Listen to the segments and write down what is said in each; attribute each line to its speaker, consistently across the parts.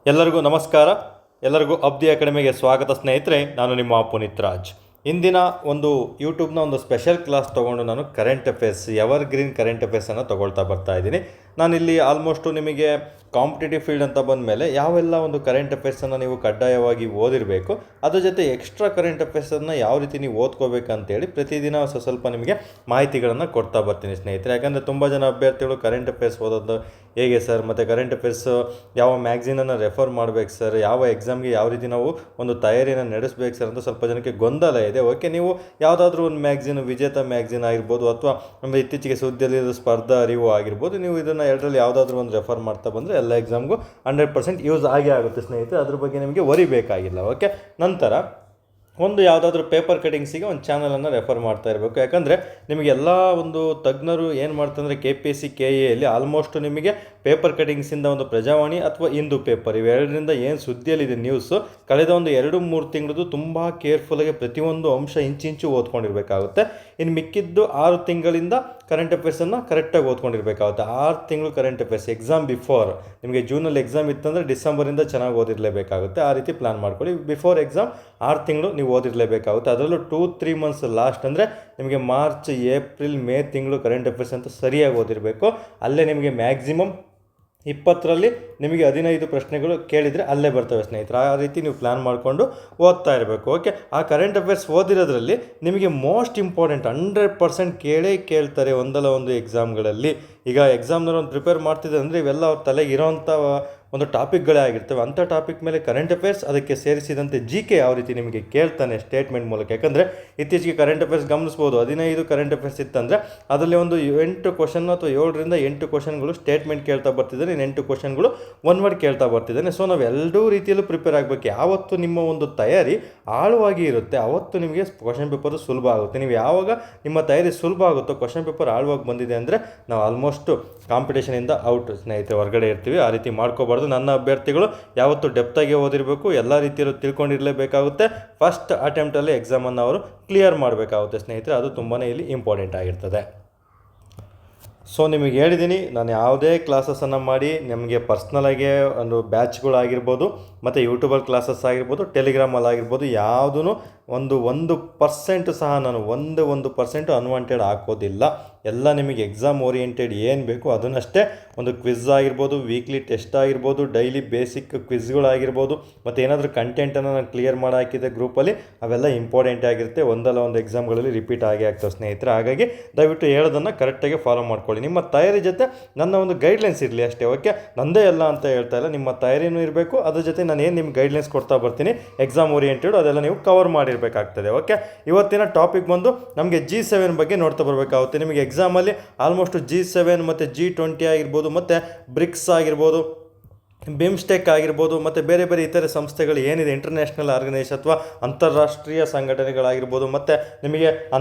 Speaker 1: ಎಲ್ಲರಿಗೂ ನಮಸ್ಕಾರ. ಎಲ್ಲರಿಗೂ ಅಬ್ದಿ ಅಕಾಡೆಮಿಗೆ ಸ್ವಾಗತ ಸ್ನೇಹಿತರೆ. ನಾನು ನಿಮ್ಮ ಪುನೀತ್ ರಾಜ್. ಇಂದಿನ ಒಂದು ಯೂಟ್ಯೂಬ್ನ ಒಂದು ಸ್ಪೆಷಲ್ ಕ್ಲಾಸ್ ತೊಗೊಂಡು ನಾನು current affairs, evergreen current ಅಫೇರ್ಸನ್ನು ತೊಗೊಳ್ತಾ ಬರ್ತಾ ಇದ್ದೀನಿ. ನಾನಿಲ್ಲಿ ಆಲ್ಮೋಸ್ಟು ನಿಮಗೆ ಕಾಂಪಿಟೇಟಿವ್ ಫೀಲ್ಡ್ ಅಂತ ಬಂದ ಮೇಲೆ ಯಾವೆಲ್ಲ ಒಂದು ಕರೆಂಟ್ ಅಫೇರ್ಸನ್ನು ನೀವು ಕಡ್ಡಾಯವಾಗಿ ಓದಿರಬೇಕು, ಅದ್ರ ಜೊತೆ ಎಕ್ಸ್ಟ್ರಾ ಕರೆಂಟ್ ಅಫೇರ್ಸನ್ನು ಯಾವ ರೀತಿ ನೀವು ಓದ್ಕೋಬೇಕಂತೇಳಿ ಪ್ರತಿದಿನ ಸ್ವಲ್ಪ ನಿಮಗೆ ಮಾಹಿತಿಗಳನ್ನು ಕೊಡ್ತಾ ಬರ್ತೀನಿ ಸ್ನೇಹಿತರೆ. ಯಾಕಂದರೆ ತುಂಬ ಜನ ಅಭ್ಯರ್ಥಿಗಳು ಕರೆಂಟ್ ಅಫೇರ್ಸ್ ಓದೋದು ಹೇಗೆ ಸರ್, ಮತ್ತು ಕರೆಂಟ್ ಅಫೇರ್ಸ್ ಯಾವ ಮ್ಯಾಗ್ಝೀನನ್ನು ರೆಫರ್ ಮಾಡಬೇಕು ಸರ್, ಯಾವ ಎಕ್ಸಾಮ್ಗೆ ಯಾವ ರೀತಿ ನಾವು ಒಂದು ತಯಾರಿಯನ್ನು ನಡೆಸಬೇಕು ಸರ್ ಅಂತ ಸ್ವಲ್ಪ ಜನಕ್ಕೆ ಗೊಂದಲ ಇದೆ. ಓಕೆ, ನೀವು ಯಾವುದಾದ್ರೂ ಒಂದು ಮ್ಯಾಗ್ಝೀನ್, ವಿಜೇತ ಮ್ಯಾಗ್ಝೀನ್ ಆಗಿರ್ಬೋದು, ಅಥವಾ ನಮ್ಮ ಇತ್ತೀಚೆಗೆ ಸುದ್ದಿಯಲ್ಲಿರೋ ಸ್ಪರ್ಧಾ ಅರಿವು ಆಗಿರ್ಬೋದು, ನೀವು ಇದನ್ನು ಎರಡರಲ್ಲಿ ಯಾವುದಾದ್ರೂ ಒಂದು ರೆಫರ್ ಮಾಡ್ತಾ ಬಂದರೆ ಎಲ್ಲ ಎಕ್ಸಾಮ್ಗೂ 100% ಯೂಸ್ ಆಗೇ ಆಗುತ್ತೆ ಸ್ನೇಹಿತರೆ. ಅದ್ರ ಬಗ್ಗೆ ನಿಮಗೆ ವರಿ ಬೇಕಾಗಿಲ್ಲ. ಓಕೆ, ನಂತರ ಒಂದು ಯಾವುದಾದ್ರೂ ಪೇಪರ್ ಕಟಿಂಗ್ಸಿಗೆ ಒಂದು ಚಾನಲನ್ನು ರೆಫರ್ ಮಾಡ್ತಾ ಇರಬೇಕು. ಯಾಕಂದರೆ ನಿಮಗೆಲ್ಲ ಒಂದು ತಜ್ಞರು ಏನು ಮಾಡ್ತಂದರೆ KPSC KA ಆಲ್ಮೋಸ್ಟ್ ನಿಮಗೆ ಪೇಪರ್ ಕಟಿಂಗ್ಸಿಂದ ಒಂದು ಪ್ರಜಾವಾಣಿ ಅಥವಾ ಹಿಂದೂ ಪೇಪರ್ ಇವೆರಡರಿಂದ ಏನು ಸುದ್ದಿಯಲ್ಲಿದೆ ನ್ಯೂಸು, ಕಳೆದ ಒಂದು 2-3 ತಿಂಗಳದ್ದು ತುಂಬ ಕೇರ್ಫುಲ್ಲಾಗಿ ಪ್ರತಿಯೊಂದು ಅಂಶ ಇಂಚಿಂಚು ಓದ್ಕೊಂಡಿರಬೇಕಾಗುತ್ತೆ. ಇನ್ನು ಮಿಕ್ಕಿದ್ದು 6 ತಿಂಗಳಿಂದ ಕರೆಂಟ್ ಅಫೇರ್ಸನ್ನು ಕರೆಕ್ಟಾಗಿ ಓದ್ಕೊಂಡಿರಬೇಕಾಗುತ್ತೆ. 6 ತಿಂಗಳು ಕರೆಂಟ್ ಅಫೇರ್ಸ್ ಎಕ್ಸಾಮ್ ಬಿಫೋರ್, ನಿಮಗೆ ಜೂನಲ್ಲಿ ಎಕ್ಸಾಮ್ ಇತ್ತಂದರೆ ಡಿಸೆಂಬರಿಂದ ಚೆನ್ನಾಗಿ ಓದಿರಲೇಬೇಕಾಗುತ್ತೆ. ಆ ರೀತಿ ಪ್ಲಾನ್ ಮಾಡ್ಕೊಳ್ಳಿ. ಬಿಫೋರ್ ಎಕ್ಸಾಮ್ 6 ತಿಂಗಳು ನೀವು ಓದಿರಲೇಬೇಕಾಗುತ್ತೆ. ಅದರಲ್ಲೂ 2-3 ಮಂತ್ಸ್ ಲಾಸ್ಟ್ ಅಂದರೆ ನಿಮಗೆ ಮಾರ್ಚ್, ಏಪ್ರಿಲ್, ಮೇ ತಿಂಗಳು ಕರೆಂಟ್ ಅಫೇರ್ಸ್ ಅಂತ ಸರಿಯಾಗಿ ಓದಿರಬೇಕು. ಅಲ್ಲೇ ನಿಮಗೆ ಮ್ಯಾಕ್ಸಿಮಮ್ 20ರಲ್ಲಿ ನಿಮಗೆ 15 ಪ್ರಶ್ನೆಗಳು ಕೇಳಿದರೆ ಅಲ್ಲೇ ಬರ್ತವೆ ಸ್ನೇಹಿತರೆ. ಆ ರೀತಿ ನೀವು ಪ್ಲ್ಯಾನ್ ಮಾಡಿಕೊಂಡು ಓದ್ತಾ ಇರಬೇಕು. ಓಕೆ, ಆ ಕರೆಂಟ್ ಅಫೇರ್ಸ್ ಓದಿರೋದ್ರಲ್ಲಿ ನಿಮಗೆ ಮೋಸ್ಟ್ ಇಂಪಾರ್ಟೆಂಟ್ 100% ಕೇಳ್ತಾರೆ ಒಂದಲ್ಲ ಒಂದು ಎಕ್ಸಾಮ್ಗಳಲ್ಲಿ. ಈಗ ಎಕ್ಸಾಮ್ನಲ್ಲಿ ಒಂದು ಪ್ರಿಪೇರ್ ಮಾಡ್ತಿದ್ದೆ ಅಂದರೆ ಇವೆಲ್ಲ ಅವ್ರ ತಲೆಗೆ ಇರೋವಂಥ ಒಂದು ಟಾಪಿಕ್ಗಳೇ ಆಗಿರ್ತವೆ. ಅಂಥ ಟಾಪಿಕ್ ಮೇಲೆ ಕರೆಂಟ್ ಅಫೇರ್ಸ್, ಅದಕ್ಕೆ ಸೇರಿಸಿದಂತೆ GK ಯಾವ ರೀತಿ ನಿಮಗೆ ಕೇಳ್ತಾನೆ ಸ್ಟೇಟ್ಮೆಂಟ್ ಮೂಲಕ. ಯಾಕಂದರೆ ಇತ್ತೀಚೆಗೆ ಕರೆಂಟ್ ಅಫೇರ್ಸ್ ಗಮನಿಸ್ಬೋದು, 15 ಕರೆಂಟ್ ಅಫೇರ್ಸ್ ಇತ್ತಂದರೆ ಅದರಲ್ಲಿ ಒಂದು 8 ಕ್ವಶನ್ ಅಥವಾ 7ರಿಂದ 8 ಕ್ವಶನ್ಗಳು ಸ್ಟೇಟ್ಮೆಂಟ್ ಕೇಳ್ತಾ ಬರ್ತಿದ್ದಾನೆ, 8 ಕ್ವಶನ್ಗಳು ಒನ್ ವರ್ಡ್ ಕೇಳ್ತಾ ಬರ್ತಿದ್ದಾನೆ. ಸೊ ನಾವು ಎರಡೂ ರೀತಿಯಲ್ಲೂ ಪ್ರಿಪೇರ್ ಆಗಬೇಕು. ಯಾವತ್ತು ನಿಮ್ಮ ಒಂದು ತಯಾರಿ ಆಳವಾಗಿ ಇರುತ್ತೆ ಆವತ್ತು ನಿಮಗೆ ಕ್ವಶನ್ ಪೇಪರು ಸುಲಭ ಆಗುತ್ತೆ. ನೀವು ಯಾವಾಗ ನಿಮ್ಮ ತಯಾರಿ ಸುಲಭ ಆಗುತ್ತೋ, ಕ್ವಶನ್ ಪೇಪರ್ ಆಳವಾಗಿ ಬಂದಿದೆ ಅಂದರೆ ನಾವು ಆಲ್ಮೋಸ್ಟ್ ಕಾಂಪಿಟೇಷನಿಂದ ಔಟ್ ಸ್ನೇಹಿತರೆ, ಹೊರಗಡೆ ಇರ್ತೀವಿ. ಆ ರೀತಿ ಮಾಡ್ಕೋಬಾರ್ದು. ನನ್ನ ಅಭ್ಯರ್ಥಿಗಳು ಯಾವತ್ತು ಡೆಪ್ತಾಗಿ ಓದಿರಬೇಕು, ಎಲ್ಲ ರೀತಿಯಲ್ಲೂ ತಿಳ್ಕೊಂಡಿರಲೇಬೇಕಾಗುತ್ತೆ. ಫಸ್ಟ್ ಅಟೆಂಪ್ಟಲ್ಲಿ ಎಕ್ಸಾಮನ್ನು ಅವರು ಕ್ಲಿಯರ್ ಮಾಡಬೇಕಾಗುತ್ತೆ ಸ್ನೇಹಿತರೆ. ಅದು ತುಂಬಾ ಇಲ್ಲಿ ಇಂಪಾರ್ಟೆಂಟ್ ಆಗಿರ್ತದೆ. ಸೊ ನಿಮಗೆ ಹೇಳಿದ್ದೀನಿ, ನಾನು ಯಾವುದೇ ಕ್ಲಾಸಸನ್ನು ಮಾಡಿ ನಿಮಗೆ ಪರ್ಸ್ನಲಾಗಿ ಒಂದು ಬ್ಯಾಚ್ಗಳಾಗಿರ್ಬೋದು, ಮತ್ತು ಯೂಟ್ಯೂಬಲ್ಲಿ ಕ್ಲಾಸಸ್ ಆಗಿರ್ಬೋದು, ಟೆಲಿಗ್ರಾಮಲ್ಲಿ ಆಗಿರ್ಬೋದು, ಯಾವುದೂ 1% ಸಹ ನಾನು 1% ಅನ್ವಾಂಟೆಡ್ ಹಾಕೋದಿಲ್ಲ. ಎಲ್ಲ ನಿಮಗೆ ಎಕ್ಸಾಮ್ ಓರಿಯೆಂಟೆಡ್ ಏನು ಬೇಕು ಅದನ್ನಷ್ಟೇ. ಒಂದು ಕ್ವಿಝ್ ಆಗಿರ್ಬೋದು, ವೀಕ್ಲಿ ಟೆಸ್ಟ್ ಆಗಿರ್ಬೋದು, ಡೈಲಿ ಬೇಸಿಕ್ ಕ್ವಿಝ್ಗಳಾಗಿರ್ಬೋದು, ಮತ್ತು ಏನಾದರೂ ಕಂಟೆಂಟನ್ನು ನಾನು ಕ್ಲಿಯರ್ ಮಾಡಿ ಹಾಕಿದ್ದೆ ಗ್ರೂಪಲ್ಲಿ, ಅವೆಲ್ಲ ಇಂಪಾರ್ಟೆಂಟ್ ಆಗಿರುತ್ತೆ. ಒಂದಲ್ಲ ಒಂದು ಎಕ್ಸಾಮ್ಗಳಲ್ಲಿ ರಿಪೀಟ್ ಆಗೇ ಆಗ್ತವೆ ಸ್ನೇಹಿತರೆ. ಹಾಗಾಗಿ ದಯವಿಟ್ಟು ಹೇಳೋದನ್ನು ಕರೆಕ್ಟಾಗಿ ಫಾಲೋ ಮಾಡ್ಕೊಳ್ಳಿ. ನಿಮ್ಮ ತಯಾರಿ ಜೊತೆ ನನ್ನ ಒಂದು ಗೈಡ್ಲೈನ್ಸ್ ಇರಲಿ ಅಷ್ಟೇ. ಓಕೆ, ನಂದೇ ಎಲ್ಲ ಅಂತ ಹೇಳ್ತಾ ಇಲ್ಲ, ನಿಮ್ಮ ತಯಾರಿನೂ ಇರಬೇಕು. ಅದ್ರ ಜೊತೆ ನಾನು ಏನು ನಿಮ್ಗೆ ಗೈಡ್ಲೈನ್ಸ್ ಕೊಡ್ತಾ ಬರ್ತೀನಿ ಎಕ್ಸಾಮ್ ಓರಿಯೆಂಟೆಡ್, ಅದೆಲ್ಲ ನೀವು ಕವರ್ ಮಾಡಿರಬೇಕಾಗ್ತದೆ. ಓಕೆ, ಇವತ್ತಿನ ಟಾಪಿಕ್ ಬಂದು ನಮಗೆ G7 ಬಗ್ಗೆ ನೋಡ್ತಾ ಬರಬೇಕಾಗುತ್ತೆ. ನಿಮಗೆ ಎಕ್ಸಾಮಲ್ಲಿ ಆಲ್ಮೋಸ್ಟ್ G7 ಮತ್ತು G20 ಆಗಿರ್ಬೋದು, ಮತ್ತು ಬ್ರಿಕ್ಸ್ ಆಗಿರ್ಬೋದು, ಬಿಮ್ಸ್ಟೆಕ್ ಆಗಿರ್ಬೋದು, ಮತ್ತು ಬೇರೆ ಬೇರೆ ಇತರೆ ಸಂಸ್ಥೆಗಳು ಏನಿದೆ, ಇಂಟರ್ನ್ಯಾಷನಲ್ ಆರ್ಗನೈಸೇಷನ್ ಅಥವಾ ಅಂತಾರಾಷ್ಟ್ರೀಯ ಸಂಘಟನೆಗಳಾಗಿರ್ಬೋದು, ಮತ್ತು ನಿಮಗೆ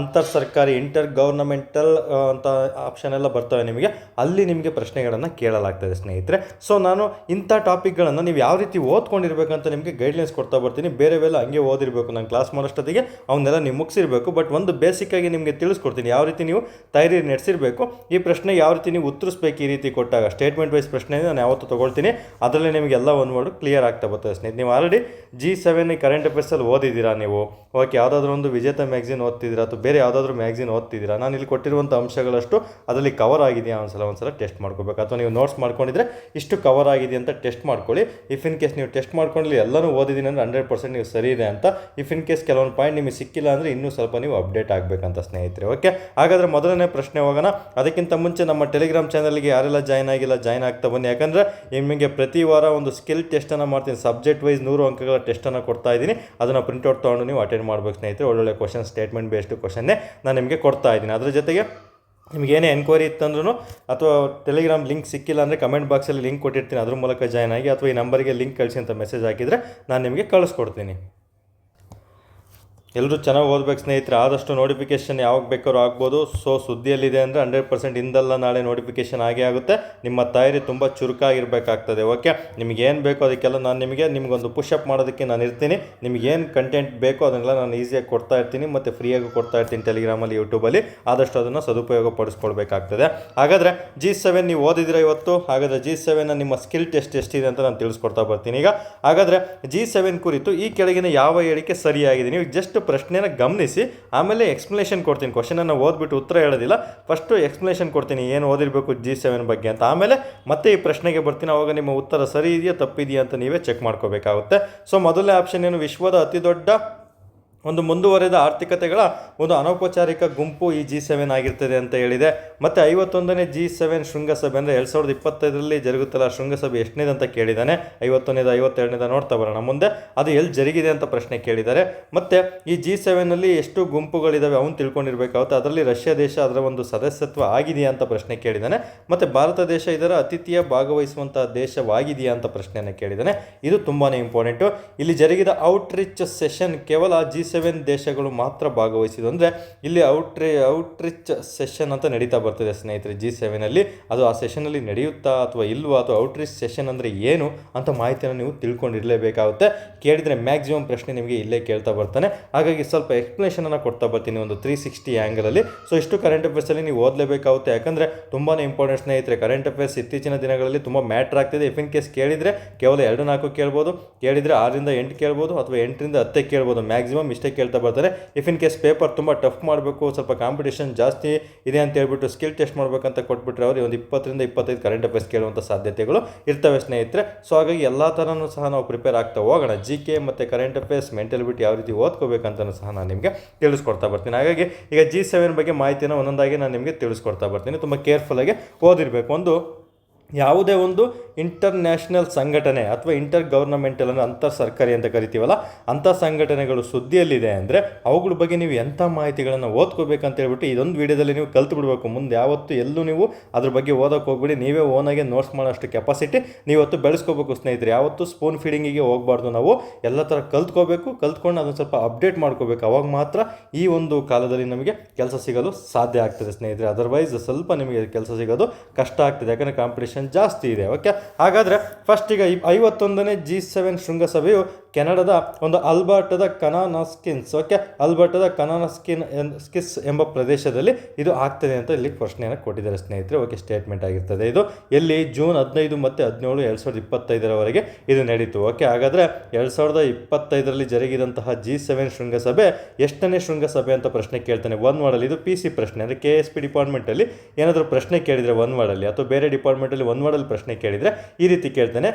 Speaker 1: ಸರ್ಕಾರಿ ಇಂಟರ್ ಗೌರ್ನಮೆಂಟಲ್ ಅಂತ ಆಪ್ಷನ್ ಎಲ್ಲ ಬರ್ತವೆ ನಿಮಗೆ. ಅಲ್ಲಿ ನಿಮಗೆ ಪ್ರಶ್ನೆಗಳನ್ನು ಕೇಳಲಾಗ್ತದೆ ಸ್ನೇಹಿತರೆ. ಸೊ ನಾನು ಇಂಥ ಟಾಪಿಕ್ಗಳನ್ನು ನೀವು ಯಾವ ರೀತಿ ಓದ್ಕೊಂಡಿರ್ಬೇಕಂತ ನಿಮಗೆ ಗೈಡ್ಲೈನ್ಸ್ ಕೊಡ್ತಾ ಬರ್ತೀನಿ. ಬೇರೆವೆಲ್ಲ ಹಂಗೆ ಓದಿರಬೇಕು, ನಾನು ಕ್ಲಾಸ್ ಮಾಡೋಷ್ಟೊತ್ತಿಗೆ ಅವನ್ನೆಲ್ಲ ನೀವು ಮುಗಿಸಿರಬೇಕು. ಬಟ್ ಒಂದು ಬೇಸಿಕ್ಕಾಗಿ ನಿಮಗೆ ತಿಳಿಸ್ಕೊಡ್ತೀನಿ ಯಾವ ರೀತಿ ನೀವು ತಯಾರಿ ನಡೆಸಿರಬೇಕು. ಈ ಪ್ರಶ್ನೆ ಯಾವ ರೀತಿ ನೀವು ಉತ್ತರಿಸ್ಬೇಕು. ಈ ರೀತಿ ಕೊಟ್ಟಾಗ ಸ್ಟೇಟ್ಮೆಂಟ್ ವೈಸ್ ಪ್ರಶ್ನೆ ನಾನು ಯಾವತ್ತೂ ತೊಗೊಳ್ತೀನಿ. ಅದರಲ್ಲಿ ನಿಮಗೆಲ್ಲ ಒಂದು ವರ್ಡು ಕ್ಲಿಯರ್ ಆಗ್ತಾ ಬರ್ತದೆ ಸ್ನೇಹಿತರೆ. ನೀವು ಆಲ್ರೆಡಿ G7 ಕರೆಂಟ್ ಅಫೇರ್ಸಲ್ಲಿ ಓದಿದ್ದೀರಾ ನೀವು. ಓಕೆ, ಯಾವುದಾದ್ರೂ ಒಂದು ವಿಜೇತ ಮ್ಯಾಗ್ಝಿನ್ ಓದ್ತಿದ್ದೀರಾ ಅಥವಾ ಬೇರೆ ಯಾವುದಾದ್ರೂ ಮ್ಯಾಗ್ಝಿನ್ ಓದ್ತಿದ್ದೀರಾ, ನಾನು ಇಲ್ಲಿ ಕೊಟ್ಟಿರುವಂಥ ಅಂಶಗಳಷ್ಟು ಅದರಲ್ಲಿ ಕವರ್ ಆಗಿದೆಯಾ ಒಂದ್ಸಲ ಟೆಸ್ಟ್ ಮಾಡ್ಕೋಬೇಕು. ಅಥವಾ ನೀವು ನೋಟ್ಸ್ ಮಾಡ್ಕೊಂಡಿದ್ರೆ ಇಷ್ಟು ಕವರ್ ಆಗಿದೆ ಅಂತ ಟೆಸ್ಟ್ ಮಾಡ್ಕೊಳ್ಳಿ. ಇಫ್ ಇನ್ ಕೇಸ್ ನೀವು ಟೆಸ್ಟ್ ಮಾಡ್ಕೊಳ್ಳಿ ಎಲ್ಲನೂ ಓದಿದ್ದೀನಿ ಅಂದರೆ 100% ನೀವು ಸರಿ ಇದೆ ಅಂತ. ಇಫ್ ಇನ್ ಕೇಸ್ ಕೆಲವೊಂದು ಪಾಯಿಂಟ್ ನಿಮಗೆ ಸಿಕ್ಕಿಲ್ಲ ಅಂದರೆ ಇನ್ನೂ ಸ್ವಲ್ಪ ನೀವು ಅಪ್ಡೇಟ್ ಆಗಬೇಕಂತ ಸ್ನೇಹಿತರೆ. ಓಕೆ, ಹಾಗಾದರೆ ಮೊದಲನೇ ಪ್ರಶ್ನೆ ಹೋಗೋಣ. ಅದಕ್ಕಿಂತ ಮುಂಚೆ ನಮ್ಮ ಟೆಲಿಗ್ರಾಮ್ ಚಾನಲ್ಗೆ ಯಾರೆಲ್ಲ ಜಾಯ್ನ್ ಆಗಿಲ್ಲ ಜಾಯ್ನ್ ಆಗ್ತಾ ಬನ್ನಿ. ಯಾಕಂದರೆ ನಿಮಗೆ ಪ್ರತಿ ವಾರ ಒಂದು ಸ್ಕಿಲ್ ಟೆಸ್ಟನ್ನು ಮಾಡ್ತೀನಿ. ಸಬ್ಜೆಕ್ಟ್ ವೈಸ್ 100 ಅಂಕಗಳ ಟೆಸ್ಟನ್ನು ಕೊಡ್ತಾ ಇದ್ದೀನಿ. ಅದನ್ನು ಪ್ರಿಂಟ್ಔಟ್ ತೊಗೊಂಡು ನೀವು ಅಟೆಂಡ್ ಮಾಡಬೇಕು ಸ್ನೇಹಿತರೆ. ಒಳ್ಳೊಳ್ಳೆ ಕ್ವಶನ್, ಸ್ಟೇಟ್ಮೆಂಟ್ ಬೇಸ್ಡ್ ಕ್ವಶನ್ನೇ ನಾನು ನಿಮಗೆ ಕೊಡ್ತಾ ಇದ್ದೀನಿ. ಅದ್ರ ಜೊತೆಗೆ ನಿಮಗೇನೇ ಎನ್ಕ್ವೈರಿ ಇತ್ತಂದ್ರೂ ಅಥವಾ ಟೆಲಿಗ್ರಾಮ್ ಲಿಂಕ್ ಸಿಕ್ಕಿಲ್ಲ ಅಂದರೆ ಕಮೆಂಟ್ ಬಾಕ್ಸಲ್ಲಿ ಲಿಂಕ್ ಕೊಟ್ಟಿರ್ತೀನಿ, ಅದ್ರ ಮೂಲಕ ಜಾಯ್ನ್ ಆಗಿ, ಅಥವಾ ಈ ನಂಬರಿಗೆ ಲಿಂಕ್ ಕಳಿಸಿ ಅಂತ ಮೆಸೇಜ್ ಹಾಕಿದರೆ ನಾನು ನಿಮಗೆ ಕಳಿಸ್ಕೊಡ್ತೀನಿ. ಎಲ್ಲರೂ ಚೆನ್ನಾಗಿ ಓದ್ಬೇಕು ಸ್ನೇಹಿತರೆ. ಆದಷ್ಟು ನೋಟಿಫಿಕೇಷನ್ ಯಾವಾಗ ಬೇಕಾದ್ರೂ ಆಗ್ಬೋದು. ಸೊ ಸುದ್ದಿಯಲ್ಲಿದೆ ಅಂದರೆ 100% ಇಂದಲ್ಲ ನಾಳೆ ನೋಟಿಫಿಕೇಷನ್ ಆಗೇ ಆಗುತ್ತೆ. ನಿಮ್ಮ ತಯಾರಿ ತುಂಬ ಚುರುಕಾಗಿರಬೇಕಾಗ್ತದೆ. ಓಕೆ, ನಿಮಗೇನು ಬೇಕೋ ಅದಕ್ಕೆಲ್ಲ ನಾನು ನಿಮಗೊಂದು ಪುಷಪ್ ಮಾಡೋದಕ್ಕೆ ನಾನು ಇರ್ತೀನಿ. ನಿಮಗೇನು ಕಂಟೆಂಟ್ ಬೇಕೋ ಅದನ್ನೆಲ್ಲ ನಾನು ಈಸಿಯಾಗಿ ಕೊಡ್ತಾ ಇರ್ತೀನಿ ಮತ್ತು ಫ್ರೀಯಾಗಿ ಕೊಡ್ತಾ ಇರ್ತೀನಿ ಟೆಲಿಗ್ರಾಮಲ್ಲಿ, ಯೂಟ್ಯೂಬಲ್ಲಿ. ಆದಷ್ಟು ಅದನ್ನು ಸದುಪಯೋಗ ಪಡಿಸ್ಕೊಳ್ಬೇಕಾಗ್ತದೆ. ಹಾಗಾದರೆ G7 ನೀವು ಓದಿದ್ರೆ ಇವತ್ತು, ಹಾಗಾದರೆ G7 ನಿಮ್ಮ ಸ್ಕಿಲ್ ಟೆಸ್ಟ್ ಎಷ್ಟಿದೆ ಅಂತ ನಾನು ತಿಳಿಸ್ಕೊಡ್ತಾ ಬರ್ತೀನಿ ಈಗ. ಹಾಗಾದರೆ G7 ಕುರಿತು ಈ ಕೆಳಗಿನ ಯಾವ ಹೇಳಿಕೆ ಸರಿಯಾಗಿದೆ? ನೀವು ಜಸ್ಟ್ ಪ್ರಶ್ನೆನ ಗಮನಿಸಿ, ಆಮೇಲೆ ಎಕ್ಸ್ಪ್ಲನೇಷನ್ ಕೊಡ್ತೀನಿ. ಕ್ವಶನನ್ನು ಓದ್ಬಿಟ್ಟು ಉತ್ತರ ಹೇಳೋದಿಲ್ಲ, ಫಸ್ಟು ಎಕ್ಸ್ಪ್ಲನೇಷನ್ ಕೊಡ್ತೀನಿ ಏನು ಓದಿರಬೇಕು G7 ಬಗ್ಗೆ ಅಂತ. ಆಮೇಲೆ ಮತ್ತೆ ಈ ಪ್ರಶ್ನೆಗೆ ಬರ್ತೀನಿ, ಆವಾಗ ನಿಮ್ಮ ಉತ್ತರ ಸರಿ ಇದೆಯಾ ತಪ್ಪಿದೆಯಾ ಅಂತ ನೀವೇ ಚೆಕ್ ಮಾಡ್ಕೋಬೇಕಾಗುತ್ತೆ. ಸೊ ಮೊದಲನೇ ಆಪ್ಷನ್ ಏನು? ವಿಶ್ವದ ಅತಿ ದೊಡ್ಡ ಒಂದು ಮುಂದುವರೆದ ಆರ್ಥಿಕತೆಗಳ ಒಂದು ಅನೌಪಚಾರಿಕ ಗುಂಪು ಈ G7 ಆಗಿರ್ತದೆ ಅಂತ ಹೇಳಿದೆ. ಮತ್ತು 51ನೇ G7 ಶೃಂಗಸಭೆ ಅಂದರೆ 2025ರಲ್ಲಿ ಜರುಗುತ್ತಲ್ಲ ಶೃಂಗಸಭೆ ಎಷ್ಟನೇದು ಅಂತ ಕೇಳಿದ್ದಾನೆ. 51ನೇದು 52ನೇದು ನೋಡ್ತಾ ಬರೋಣ ಮುಂದೆ. ಅದು ಎಲ್ಲಿ ಜರುಗಿದೆ ಅಂತ ಪ್ರಶ್ನೆ ಕೇಳಿದ್ದಾರೆ. ಮತ್ತು ಈ G7ನಲ್ಲಿ ಎಷ್ಟು ಗುಂಪುಗಳಿದ್ದಾವೆ ಅವನು ತಿಳ್ಕೊಂಡಿರ್ಬೇಕಾಗುತ್ತೆ. ಅದರಲ್ಲಿ ರಷ್ಯಾ ದೇಶ ಅದರ ಒಂದು ಸದಸ್ಯತ್ವ ಆಗಿದೆಯಾ ಅಂತ ಪ್ರಶ್ನೆ ಕೇಳಿದ್ದಾನೆ. ಮತ್ತು ಭಾರತ ದೇಶ ಇದರ ಅತಿಥಿಯ ಭಾಗವಹಿಸುವಂಥ ದೇಶವಾಗಿದೆಯಾ ಅಂತ ಪ್ರಶ್ನೆಯನ್ನು ಕೇಳಿದ್ದಾನೆ. ಇದು ತುಂಬಾ ಇಂಪಾರ್ಟೆಂಟು. ಇಲ್ಲಿ ಜರುಗಿದ ಔಟ್ರೀಚ್ ಸೆಷನ್ ಕೇವಲ G7 ದೇಶಗಳು ಮಾತ್ರ ಭಾಗವಹಿಸಿದ್ದು. ಅಂದರೆ ಇಲ್ಲಿ ಔಟ್ರೀಚ್ ಸೆಷನ್ ಅಂತ ನಡೀತಾ ಬರ್ತದೆ ಸ್ನೇಹಿತರೆ G7ನಲ್ಲಿ. ಅದು ಆ ಸೆಷನಲ್ಲಿ ನಡೆಯುತ್ತಾ ಅಥವಾ ಇಲ್ವಾ, ಅಥವಾ ಔಟ್ರೀಚ್ ಸೆಷನ್ ಅಂದರೆ ಏನು ಅಂತ ಮಾಹಿತಿಯನ್ನು ನೀವು ತಿಳ್ಕೊಂಡಿರಲೇಬೇಕಾಗುತ್ತೆ. ಕೇಳಿದರೆ ಮ್ಯಾಕ್ಸಿಮಮ್ ಪ್ರಶ್ನೆ ನಿಮಗೆ ಇಲ್ಲೇ ಕೇಳ್ತಾ ಬರ್ತಾನೆ. ಹಾಗಾಗಿ ಸ್ವಲ್ಪ ಎಕ್ಸ್ಪ್ಲನೇಷನನ್ನು ಕೊಡ್ತಾ ಬರ್ತೀನಿ ಒಂದು 360 ಆ್ಯಂಗಲಲ್ಲಿ. ಸೊ ಇಷ್ಟು ಕರೆಂಟ್ ಅಫೇರ್ಸಲ್ಲಿ ನೀವು ಓದಲೇಬೇಕಾಗುತ್ತೆ, ಯಾಕಂದರೆ ತುಂಬಾ ಇಂಪಾರ್ಟೆಂಟ್ ಸ್ನೇಹಿತರೆ. ಕರೆಂಟ್ ಅಫೇರ್ಸ್ ಇತ್ತೀಚಿನ ದಿನಗಳಲ್ಲಿ ತುಂಬ ಮ್ಯಾಟ್ರ್ ಆಗ್ತಿದೆ. ಇಫ್ ಇನ್ ಕೇಸ್ ಕೇಳಿದರೆ ಕೇವಲ 2-4 ಕೇಳ್ಬೋದು, ಕೇಳಿದರೆ 6-8 ಕೇಳ್ಬೋದು, ಅಥವಾ 8-10 ಕೇಳ್ಬೋದು. ಮ್ಯಾಕ್ಸಿಮಮ್ ಇಷ್ಟೇ ಕೇಳ್ತಾ ಬರ್ತಾರೆ. ಇಫ್ ಇನ್ ಕೇಸ್ ಪೇಪರ್ ತುಂಬ ಟಫ್ ಮಾಡಬೇಕು, ಸ್ವಲ್ಪ ಕಾಂಪಿಟೇಷನ್ ಜಾಸ್ತಿ ಇದೆ ಅಂತ ಹೇಳ್ಬಿಟ್ಟು ಸ್ಕಿಲ್ ಟೆಸ್ಟ್ ಮಾಡಬೇಕಂತ ಕೊಟ್ಬಿಟ್ರೆ ಅವ್ರಿಗೆ ಒಂದು 20-25 ಕರೆಂಟ್ ಅಫೇರ್ಸ್ ಕೇಳುವಂಥ ಸಾಧ್ಯತೆಗಳು ಇರ್ತವೆ ಸ್ನೇಹಿತರೆ. ಸೊ ಹಾಗಾಗಿ ಎಲ್ಲ ಥರನೂ ಸಹ ನಾವು ಪ್ರಿಪೇರ್ ಆಗ್ತಾ ಹೋಗೋಣ. GK ಮತ್ತು ಕರೆಂಟ್ ಅಫೇರ್ಸ್ ಮೆಂಟಲಿಟಿ ಯಾವ ರೀತಿ ಓದ್ಕೋಬೇಕಂತಲೂ ಸಹ ನಾನು ನಿಮಗೆ ತಿಳಿಸ್ಕೊಡ್ತಾ ಬರ್ತೀನಿ. ಹಾಗಾಗಿ ಈಗ G7 ಬಗ್ಗೆ ಮಾಹಿತಿಯನ್ನು ಒಂದೊಂದಾಗಿ ನಾನು ನಿಮಗೆ ತಿಳಿಸ್ಕೊಡ್ತಾ ಬರ್ತೀನಿ. ತುಂಬ ಕೇರ್ಫುಲ್ಲಾಗಿ ಓದಿರಬೇಕು. ಯಾವುದೇ ಒಂದು ಇಂಟರ್ನ್ಯಾಷನಲ್ ಸಂಘಟನೆ ಅಥವಾ ಇಂಟರ್ ಗವರ್ನಮೆಂಟಲ್ ಅಂದರೆ ಅಂತರ್ ಸರ್ಕಾರಿ ಅಂತ ಕರಿತೀವಲ್ಲ, ಅಂಥ ಸಂಘಟನೆಗಳು ಸುದ್ದಿಯಲ್ಲಿದೆ ಅಂದರೆ ಅವುಗಳ ಬಗ್ಗೆ ನೀವು ಎಂಥ ಮಾಹಿತಿಗಳನ್ನು ಓದ್ಕೋಬೇಕಂತ ಹೇಳ್ಬಿಟ್ಟು ಇದೊಂದು ವಿಡಿಯೋದಲ್ಲಿ ನೀವು ಕಲ್ತು ಬಿಡಬೇಕು. ಮುಂದೆ ಯಾವತ್ತು ಎಲ್ಲೂ ನೀವು ಅದ್ರ ಬಗ್ಗೆ ಓದೋಕೆ ಹೋಗ್ಬಿಡಿ. ನೀವೇ ಓನಾಗೆ ನೋಟ್ಸ್ ಮಾಡೋಷ್ಟು ಕೆಪಾಸಿಟಿ ನೀವತ್ತು ಬೆಳೆಸ್ಕೋಬೇಕು ಸ್ನೇಹಿತರೆ. ಯಾವತ್ತು ಸ್ಪೂನ್ ಫೀಡಿಂಗಿಗೆ ಹೋಗಬಾರ್ದು. ನಾವು ಎಲ್ಲ ಥರ ಕಲ್ತ್ಕೊಂಡು ಅದನ್ನು ಸ್ವಲ್ಪ ಅಪ್ಡೇಟ್ ಮಾಡ್ಕೋಬೇಕು. ಅವಾಗ ಮಾತ್ರ ಈ ಒಂದು ಕಾಲದಲ್ಲಿ ನಮಗೆ ಕೆಲಸ ಸಿಗಲು ಸಾಧ್ಯ ಆಗ್ತದೆ ಸ್ನೇಹಿತರೆ. ಅದರ್ವೈಸ್ ಸ್ವಲ್ಪ ನಿಮಗೆ ಕೆಲಸ ಸಿಗೋದು ಕಷ್ಟ ಆಗ್ತದೆ, ಯಾಕಂದರೆ ಕಾಂಪಿಟೇಷನ್ ಜಾಸ್ತಿ ಇದೆ. ಓಕೆ, ಹಾಗಾದರೆ ಫಸ್ಟ್ ಈಗ 51ನೇ G7 ಶೃಂಗಸಭೆಯು ಕೆನಡಾದ ಒಂದು ಅಲ್ಬರ್ಟಾದ ಕನಾನಾಸ್ಕಿನ್ಸ್ ಸ್ಕಿಸ್ ಎಂಬ ಪ್ರದೇಶದಲ್ಲಿ ಇದು ಆಗ್ತದೆ ಅಂತ ಇಲ್ಲಿ ಪ್ರಶ್ನೆಯನ್ನು ಕೊಟ್ಟಿದ್ದಾರೆ ಸ್ನೇಹಿತರೆ. ಓಕೆ, ಸ್ಟೇಟ್ಮೆಂಟ್ ಆಗಿರ್ತದೆ. ಇದು ಎಲ್ಲಿ ಜೂನ್ 15 ಮತ್ತು 17, 2025ರವರೆಗೆ ಇದು ನಡೀತು. ಓಕೆ, ಹಾಗಾದರೆ 2025ರಲ್ಲಿ ಜರುಗಿದಂತಹ G7 ಶೃಂಗಸಭೆ ಎಷ್ಟನೇ ಶೃಂಗಸಭೆ ಅಂತ ಪ್ರಶ್ನೆ ಕೇಳ್ತಾನೆ ಒನ್ ವರ್ಡಲ್ಲಿ. ಇದು PC ಪ್ರಶ್ನೆ, ಅಂದರೆ KSP ಡಿಪಾರ್ಟ್ಮೆಂಟಲ್ಲಿ ಏನಾದರೂ ಪ್ರಶ್ನೆ ಕೇಳಿದರೆ ಒನ್ ವರ್ಡಲ್ಲಿ, ಅಥವಾ ಬೇರೆ ಡಿಪಾರ್ಟ್ಮೆಂಟಲ್ಲಿ ಒನ್ ವರ್ಡಲ್ಲಿ ಪ್ರಶ್ನೆ ಕೇಳಿದರೆ ಈ ರೀತಿ ಕೇಳ್ತಾನೆ,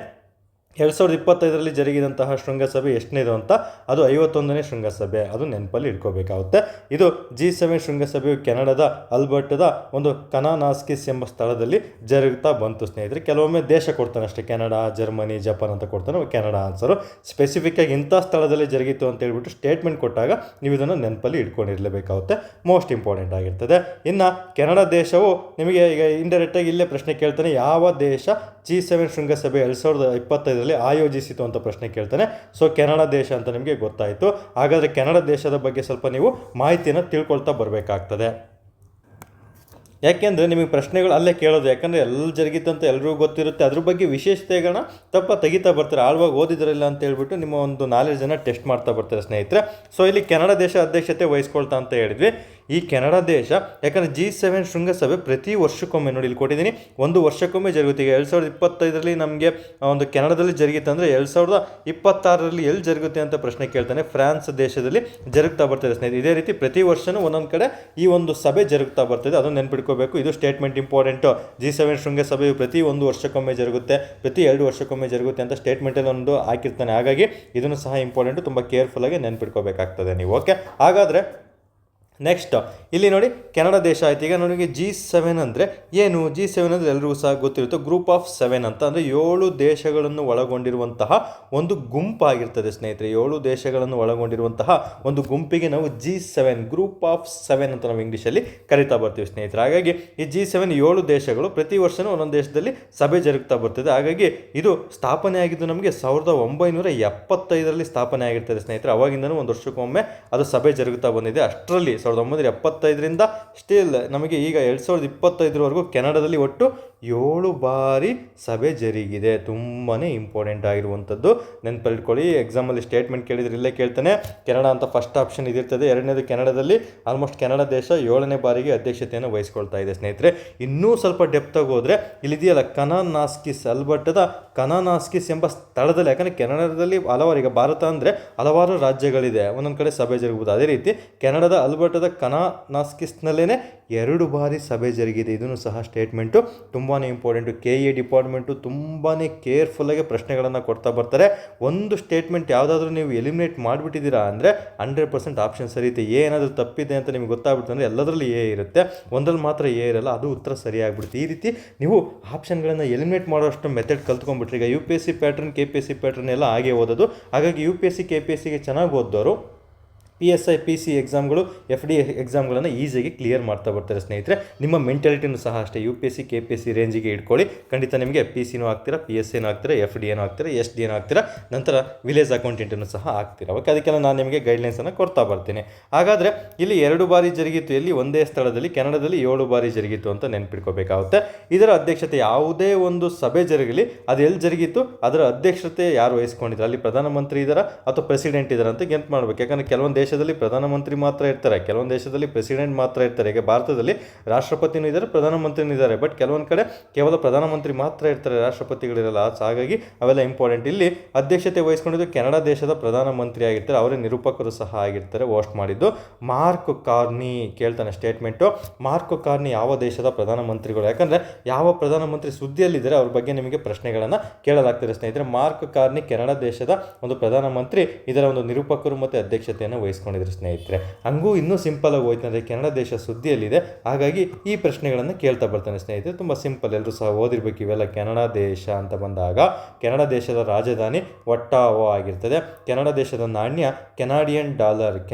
Speaker 1: 2025ರಲ್ಲಿ ಜರುಗಿದಂತಹ ಶೃಂಗಸಭೆ ಎಷ್ಟನೇದು ಅಂತ. ಅದು 51ನೇ ಶೃಂಗಸಭೆ, ಅದು ನೆನಪಲ್ಲಿ ಇಟ್ಕೋಬೇಕಾಗುತ್ತೆ. ಇದು G7 ಶೃಂಗಸಭೆಯು ಕೆನಡಾದ ಅಲ್ಬರ್ಟಾದ ಒಂದು ಕನಾನಾಸ್ಕಿಸ್ ಎಂಬ ಸ್ಥಳದಲ್ಲಿ ಜರುಗುತ್ತಾ ಬಂತು ಸ್ನೇಹಿತರೆ. ಕೆಲವೊಮ್ಮೆ ದೇಶ ಕೊಡ್ತಾನೆ ಅಷ್ಟೇ, ಕೆನಡಾ, ಜರ್ಮನಿ, ಜಪಾನ್ ಅಂತ ಕೊಡ್ತಾನೆ. Canada answer. ಸ್ಪೆಸಿಫಿಕ್ಕಾಗಿ ಇಂಥ ಸ್ಥಳದಲ್ಲಿ ಜರುಗಿತು ಅಂತ ಹೇಳ್ಬಿಟ್ಟು ಸ್ಟೇಟ್ಮೆಂಟ್ ಕೊಟ್ಟಾಗ ನೀವು ಇದನ್ನು ನೆನಪಲ್ಲಿ ಇಟ್ಕೊಂಡಿರಲೇಬೇಕಾಗುತ್ತೆ. ಮೋಸ್ಟ್ ಇಂಪಾರ್ಟೆಂಟ್ ಆಗಿರ್ತದೆ. ಇನ್ನು ಕೆನಡಾ ದೇಶವು ನಿಮಗೆ ಈಗ ಇಂಡೈರೆಕ್ಟಾಗಿ ಇಲ್ಲೇ ಪ್ರಶ್ನೆ ಕೇಳ್ತಾನೆ, ಯಾವ ದೇಶ G7 ಶೃಂಗಸಭೆ 2025ರಲ್ಲಿ ಆಯೋಜಿಸಿತು ಅಂತ ಪ್ರಶ್ನೆ ಕೇಳ್ತಾನೆ. ಸೊ ಕೆನಡಾ ದೇಶ ಅಂತ ನಿಮಗೆ ಗೊತ್ತಾಯಿತು. ಹಾಗಾದರೆ ಕೆನಡಾ ದೇಶದ ಬಗ್ಗೆ ಸ್ವಲ್ಪ ನೀವು ಮಾಹಿತಿಯನ್ನು ತಿಳ್ಕೊಳ್ತಾ ಬರಬೇಕಾಗ್ತದೆ. ಯಾಕೆಂದರೆ ನಿಮಗೆ ಪ್ರಶ್ನೆಗಳು ಅಲ್ಲೇ ಕೇಳೋದು, ಯಾಕಂದರೆ ಎಲ್ಲ ಜರುಗಿತ್ತಂತ ಎಲ್ರಿಗೂ ಗೊತ್ತಿರುತ್ತೆ. ಅದ್ರ ಬಗ್ಗೆ ವಿಶೇಷತೆಗಳನ್ನ ತೆಗಿತಾ ಬರ್ತಾರೆ. ಆಳ್ವಾಗಿ ಓದಿದ್ರಲ್ಲ ಅಂತ ಹೇಳ್ಬಿಟ್ಟು ನಿಮ್ಮ ಒಂದು ನಾಲೆಡ್ಜನ್ನು ಟೆಸ್ಟ್ ಮಾಡ್ತಾ ಬರ್ತಾರೆ ಸ್ನೇಹಿತರೆ. ಸೊ ಇಲ್ಲಿ ಕೆನಡಾ ದೇಶ ಅಧ್ಯಕ್ಷತೆ ವಹಿಸ್ಕೊಳ್ತಾ ಅಂತ ಹೇಳಿದ್ವಿ. ಈ ಕೆನಡಾ ದೇಶ ಯಾಕಂದರೆ G7 ಶೃಂಗಸಭೆ ಪ್ರತಿ ವರ್ಷಕ್ಕೊಮ್ಮೆ, ನೋಡಿ ಇಲ್ಲಿ ಕೊಟ್ಟಿದ್ದೀನಿ, ಒಂದು ವರ್ಷಕ್ಕೊಮ್ಮೆ ಜರುಗುತ್ತೆ. ಈಗ 2025ರಲ್ಲಿ ನಮಗೆ ಒಂದು ಕೆನಡಾದಲ್ಲಿ ಜರುಗಿತ್ತು ಅಂದರೆ 2026ರಲ್ಲಿ ಎಲ್ಲಿ ಜರುಗುತ್ತೆ ಅಂತ ಪ್ರಶ್ನೆ ಕೇಳ್ತಾನೆ. ಫ್ರಾನ್ಸ್ ದೇಶದಲ್ಲಿ ಜರುಗ್ತಾ ಬರ್ತದೆ ಸ್ನೇಹಿತರೆ. ಇದೇ ರೀತಿ ಪ್ರತಿ ವರ್ಷವೂ ಒಂದೊಂದು ಕಡೆ ಈ ಒಂದು ಸಭೆ ಜರುಗ್ತಾ ಬರ್ತದೆ. ಅದನ್ನು ನೆನ್ಪಿಟ್ಕೋಬೇಕು. ಇದು ಸ್ಟೇಟ್ಮೆಂಟ್ ಇಂಪಾರ್ಟೆಂಟು. G7 ಶೃಂಗಸಭೆಯು ಪ್ರತಿ 1 ವರ್ಷಕ್ಕೊಮ್ಮೆ ಜರುಗುತ್ತೆ, ಪ್ರತಿ 2 ವರ್ಷಕ್ಕೊಮ್ಮೆ ಜರುಗುತ್ತೆ ಅಂತ ಸ್ಟೇಟ್ಮೆಂಟಲ್ಲಿ ಒಂದು ಹಾಕಿರ್ತಾನೆ. ಹಾಗಾಗಿ ಇದನ್ನು ಸಹ ಇಂಪಾರ್ಟೆಂಟು, ತುಂಬ ಕೇರ್ಫುಲ್ಲಾಗಿ ನೆನ್ಪಿಟ್ಕೋಬೇಕಾಗ್ತದೆ ನೀವು. ಓಕೆ, ಹಾಗಾದರೆ ನೆಕ್ಸ್ಟ್ ಇಲ್ಲಿ ನೋಡಿ ಕೆನಡಾ ದೇಶ ಆಯ್ತು. ಈಗ ನನಗೆ G7 ಅಂದರೆ ಏನು? G7 ಅಂದರೆ ಎಲ್ರಿಗೂ ಸಹ ಗೊತ್ತಿರುತ್ತೆ, ಗ್ರೂಪ್ ಆಫ್ 7 ಅಂತ, ಅಂದರೆ 7 ದೇಶಗಳನ್ನು ಒಳಗೊಂಡಿರುವಂತಹ ಒಂದು ಗುಂಪಾಗಿರ್ತದೆ ಸ್ನೇಹಿತರೆ. 7 ದೇಶಗಳನ್ನು ಒಳಗೊಂಡಿರುವಂತಹ ಒಂದು ಗುಂಪಿಗೆ ನಾವು G7 ಗ್ರೂಪ್ ಆಫ್ 7 ಅಂತ ನಾವು ಇಂಗ್ಲೀಷಲ್ಲಿ ಕರಿತಾ ಬರ್ತೀವಿ ಸ್ನೇಹಿತರೆ. ಹಾಗಾಗಿ ಈ G7 7 ದೇಶಗಳು ಪ್ರತಿ ವರ್ಷವೂ ಒಂದೊಂದು ದೇಶದಲ್ಲಿ ಸಭೆ ಜರುಗ್ತಾ ಬರ್ತದೆ. ಹಾಗಾಗಿ ಇದು ಸ್ಥಾಪನೆ ಆಗಿದ್ದು ನಮಗೆ 1975ರಲ್ಲಿ ಸ್ಥಾಪನೆ ಆಗಿರ್ತದೆ ಸ್ನೇಹಿತರೆ. ಅವಾಗಿಂದನೂ ಒಂದು ವರ್ಷಕ್ಕೊಮ್ಮೆ ಅದು ಸಭೆ ಜರುಗುತ್ತಾ ಬಂದಿದೆ. ಅಷ್ಟರಲ್ಲಿ 1975ರಿಂದ ಸ್ಟಿಲ್ ನಮಗೆ ಈಗ 2025ವರೆಗೂ ಕೆನಡಾದಲ್ಲಿ ಒಟ್ಟು 7 ಬಾರಿ ಸಭೆ ಜರುಗಿದೆ. ತುಂಬಾ ಇಂಪಾರ್ಟೆಂಟ್ ಆಗಿರುವಂಥದ್ದು, ನೆನಪಿಟ್ಕೊಳ್ಳಿ. ಎಕ್ಸಾಮಲ್ಲಿ ಸ್ಟೇಟ್ಮೆಂಟ್ ಕೇಳಿದ್ರೆ ಇಲ್ಲೇ ಕೇಳ್ತಾನೆ, ಕೆನಡಾ ಅಂತ ಫಸ್ಟ್ ಆಪ್ಷನ್ ಇದಿರ್ತದೆ. ಎರಡನೇದು ಕೆನಡಾದಲ್ಲಿ ಆಲ್ಮೋಸ್ಟ್ ಕೆನಡಾ ದೇಶ 7ನೇ ಬಾರಿಗೆ ಅಧ್ಯಕ್ಷತೆಯನ್ನು ವಹಿಸ್ಕೊಳ್ತಾ ಇದೆ ಸ್ನೇಹಿತರೆ. ಇನ್ನೂ ಸ್ವಲ್ಪ ಡೆಪ್ತಾಗಿ ಹೋದರೆ ಇಲ್ಲಿದೆಯಲ್ಲ ಕನಾನಾಸ್ಕಿಸ್, ಅಲ್ಬರ್ಟದ ಕನಾನಾಸ್ಕಿಸ್ ಎಂಬ ಸ್ಥಳದಲ್ಲಿ, ಯಾಕಂದರೆ ಕೆನಡಾದಲ್ಲಿ ಹಲವಾರು, ಈಗ ಭಾರತ ಅಂದರೆ ಹಲವಾರು ರಾಜ್ಯಗಳಿದೆ, ಒಂದೊಂದು ಕಡೆ ಸಭೆ ಜರುಗಬಹುದು. ಅದೇ ರೀತಿ ಕೆನಡಾದ ಅಲ್ಬರ್ಟದ ಕನಾನಾಸ್ಕಿಸ್ನಲ್ಲೇ 2 ಬಾರಿ ಸಭೆ ಜರುಗಿದೆ. ಇದನ್ನು ಸಹ ಸ್ಟೇಟ್ಮೆಂಟು ತುಂಬಾ ಇಂಪಾರ್ಟೆಂಟು. KE ಡಿಪಾರ್ಟ್ಮೆಂಟು ತುಂಬಾ ಕೇರ್ಫುಲ್ಲಾಗಿ ಪ್ರಶ್ನೆಗಳನ್ನು ಕೊಡ್ತಾ ಬರ್ತಾರೆ. ಒಂದು ಸ್ಟೇಟ್ಮೆಂಟ್ ಯಾವುದಾದ್ರೂ ನೀವು ಎಲಿಮಿನೇಟ್ ಮಾಡಿಬಿಟ್ಟಿದ್ದೀರಾ ಅಂದರೆ 100% ಆಪ್ಷನ್ ಸರಿ ಇರುತ್ತೆ. ಏನಾದರೂ ತಪ್ಪಿದೆ ಅಂತ ನಿಮಗೆ ಗೊತ್ತಾಗ್ಬಿಟ್ಟು ಅಂದರೆ ಎಲ್ಲದರಲ್ಲಿ ಎ ಇರುತ್ತೆ, ಒಂದರಲ್ಲಿ ಮಾತ್ರ ಎ ಇರಲ್ಲ, ಅದು ಉತ್ತರ ಸರಿಯಾಗಿಬಿಡುತ್ತೆ. ಈ ರೀತಿ ನೀವು ಆಪ್ಷನ್ಗಳನ್ನು ಎಲಿಮಿನೇಟ್ ಮಾಡೋಷ್ಟು ಮೆಥಡ್ ಕಲ್ತ್ಕೊಂಡ್ಬಿಟ್ರಿ. ಈಗ UPSC ಪ್ಯಾಟ್ರನ್, KPSC ಪ್ಯಾಟ್ರನ್ ಎಲ್ಲ ಹಾಗೆ ಓದೋದು. ಹಾಗಾಗಿ UPSC KPSCಗೆ ಚೆನ್ನಾಗಿ ಓದೋರು PSI PC ಎಕ್ಸಾಮ್ಗಳು, FD ಎಕ್ಸಾಮ್ಗಳನ್ನು ಈಸಿಯಾಗಿ ಕ್ಲಿಯರ್ ಮಾಡ್ತಾ ಬರ್ತಾರೆ ಸ್ನೇಹಿತರೆ. ನಿಮ್ಮ ಮೆಂಟಾಲಿಟಿನೂ ಸಹ ಅಷ್ಟೇ UPSC KPSC ರೇಂಜಿಗೆ ಇಟ್ಕೊಳ್ಳಿ. ಖಂಡಿತ ನಿಮಗೆ PCನೂ ಆಗ್ತೀರಾ, PSIನೂ ಆಗ್ತೀರಾ, FD ಏನೂ ಆಗ್ತೀರಾ, SD ಏನೂ ಆಗ್ತೀರಾ, ನಂತರ ವಿಲೇಜ್ ಅಕೌಂಟೆಂಟನ್ನು ಸಹ ಆಗ್ತೀರಾ. ಓಕೆ, ಅದಕ್ಕೆಲ್ಲ ನಾನು ನಿಮಗೆ ಗೈಡ್ಲೈನ್ಸನ್ನು ಕೊಡ್ತಾ ಬರ್ತೀನಿ. ಹಾಗಾದರೆ ಇಲ್ಲಿ 2 ಬಾರಿ ಜರುಗಿತ್ತು, ಇಲ್ಲಿ ಒಂದೇ ಸ್ಥಳದಲ್ಲಿ ಕೆನಡಾದಲ್ಲಿ 7 ಬಾರಿ ಜರುಗಿತ್ತು ಅಂತ ನೆನ್ಪಿಟ್ಕೋಬೇಕಾಗುತ್ತೆ. ಇದರ ಅಧ್ಯಕ್ಷತೆ, ಯಾವುದೇ ಒಂದು ಸಭೆ ಜರುಗಲಿ ಅದು ಎಲ್ಲಿ ಜರುಗಿತ್ತು ಅದರ ಅಧ್ಯಕ್ಷತೆ ಯಾರು ವಹಿಸ್ಕೊಂಡಿದ್ದಾರೆ, ಅಲ್ಲಿ ಪ್ರಧಾನಮಂತ್ರಿ ಇದ್ದಾರಾ ಅಥವಾ ಪ್ರೆಸಿಡೆಂಟ್ ಇದ್ದಾರಾ ಅಂತ ಗೆಂಟ್ ಮಾಡಬೇಕು. ಯಾಕಂದರೆ ಕೆಲವೊಂದು ದೇಶದಲ್ಲಿ ಪ್ರಧಾನಮಂತ್ರಿ ಮಾತ್ರ ಇರ್ತಾರೆ, ಕೆಲವೊಂದು ದೇಶದಲ್ಲಿ ಪ್ರೆಸಿಡೆಂಟ್ ಮಾತ್ರ ಇರ್ತಾರೆ. ಈಗ ಭಾರತದಲ್ಲಿ ರಾಷ್ಟ್ರಪತಿನೂ ಇದ್ದಾರೆ, ಪ್ರಧಾನಮಂತ್ರಿನೂ ಇದ್ದಾರೆ. ಬಟ್ ಕೆಲವೊಂದು ಕಡೆ ಕೇವಲ ಪ್ರಧಾನಮಂತ್ರಿ ಮಾತ್ರ ಇರ್ತಾರೆ, ರಾಷ್ಟ್ರಪತಿಗಳಿರಲ್ಲ. ಹಾಗಾಗಿ ಅವೆಲ್ಲ ಇಂಪಾರ್ಟೆಂಟ್. ಇಲ್ಲಿ ಅಧ್ಯಕ್ಷತೆ ವಹಿಸ್ಕೊಂಡಿದ್ದು ಕೆನಡಾ ದೇಶದ ಪ್ರಧಾನಮಂತ್ರಿ ಆಗಿರ್ತಾರೆ, ಅವರೇ ನಿರೂಪಕರು ಸಹ ಆಗಿರ್ತಾರೆ. ಹೋಸ್ಟ್ ಮಾಡಿದ್ದು ಮಾರ್ಕ್ ಕಾರ್ನಿ. ಕೇಳ್ತಾನೆ ಸ್ಟೇಟ್ಮೆಂಟು, ಮಾರ್ಕ್ ಕಾರ್ನಿ ಯಾವ ದೇಶದ ಪ್ರಧಾನಮಂತ್ರಿಗಳು? ಯಾಕಂದರೆ ಯಾವ ಪ್ರಧಾನಮಂತ್ರಿ ಸುದ್ದಿಯಲ್ಲಿದ್ದಾರೆ ಅವ್ರ ಬಗ್ಗೆ ನಿಮಗೆ ಪ್ರಶ್ನೆಗಳನ್ನು ಕೇಳಲಾಗ್ತಾರೆ ಸ್ನೇಹಿತರೆ. ಮಾರ್ಕ್ ಕಾರ್ನಿ ಕೆನಡಾ ದೇಶದ ಒಂದು ಪ್ರಧಾನಮಂತ್ರಿ, ಇದರ ಒಂದು ನಿರೂಪಕರು ಮತ್ತು ಅಧ್ಯಕ್ಷತೆಯನ್ನು ವಹಿಸ್ಕೊಂಡಿದ್ರು ಸ್ನೇಹಿತರೆ. ಹಂಗೂ ಇನ್ನೂ ಸಿಂಪಲ್ ಆಗಿ ಹೋಯ್ತು ಅಂದರೆ ಕೆನಡಾ ದೇಶ ಸುದ್ದಿಯಲ್ಲಿದೆ, ಹಾಗಾಗಿ ಈ ಪ್ರಶ್ನೆಗಳನ್ನು ಕೇಳ್ತಾ ಬರ್ತಾನೆ ಸ್ನೇಹಿತರೆ. ತುಂಬ ಸಿಂಪಲ್, ಎಲ್ಲರೂ ಸಹ ಓದಿರ್ಬೇಕು ಇವೆಲ್ಲ. ಕೆನಡಾ ದೇಶ ಅಂತ ಬಂದಾಗ ಕೆನಡಾ ದೇಶದ ರಾಜಧಾನಿ ಒಟ್ಟಾವೋ ಆಗಿರ್ತದೆ. ಕೆನಡಾ ದೇಶದ ನಾಣ್ಯ ಕೆನಾಡಿಯನ್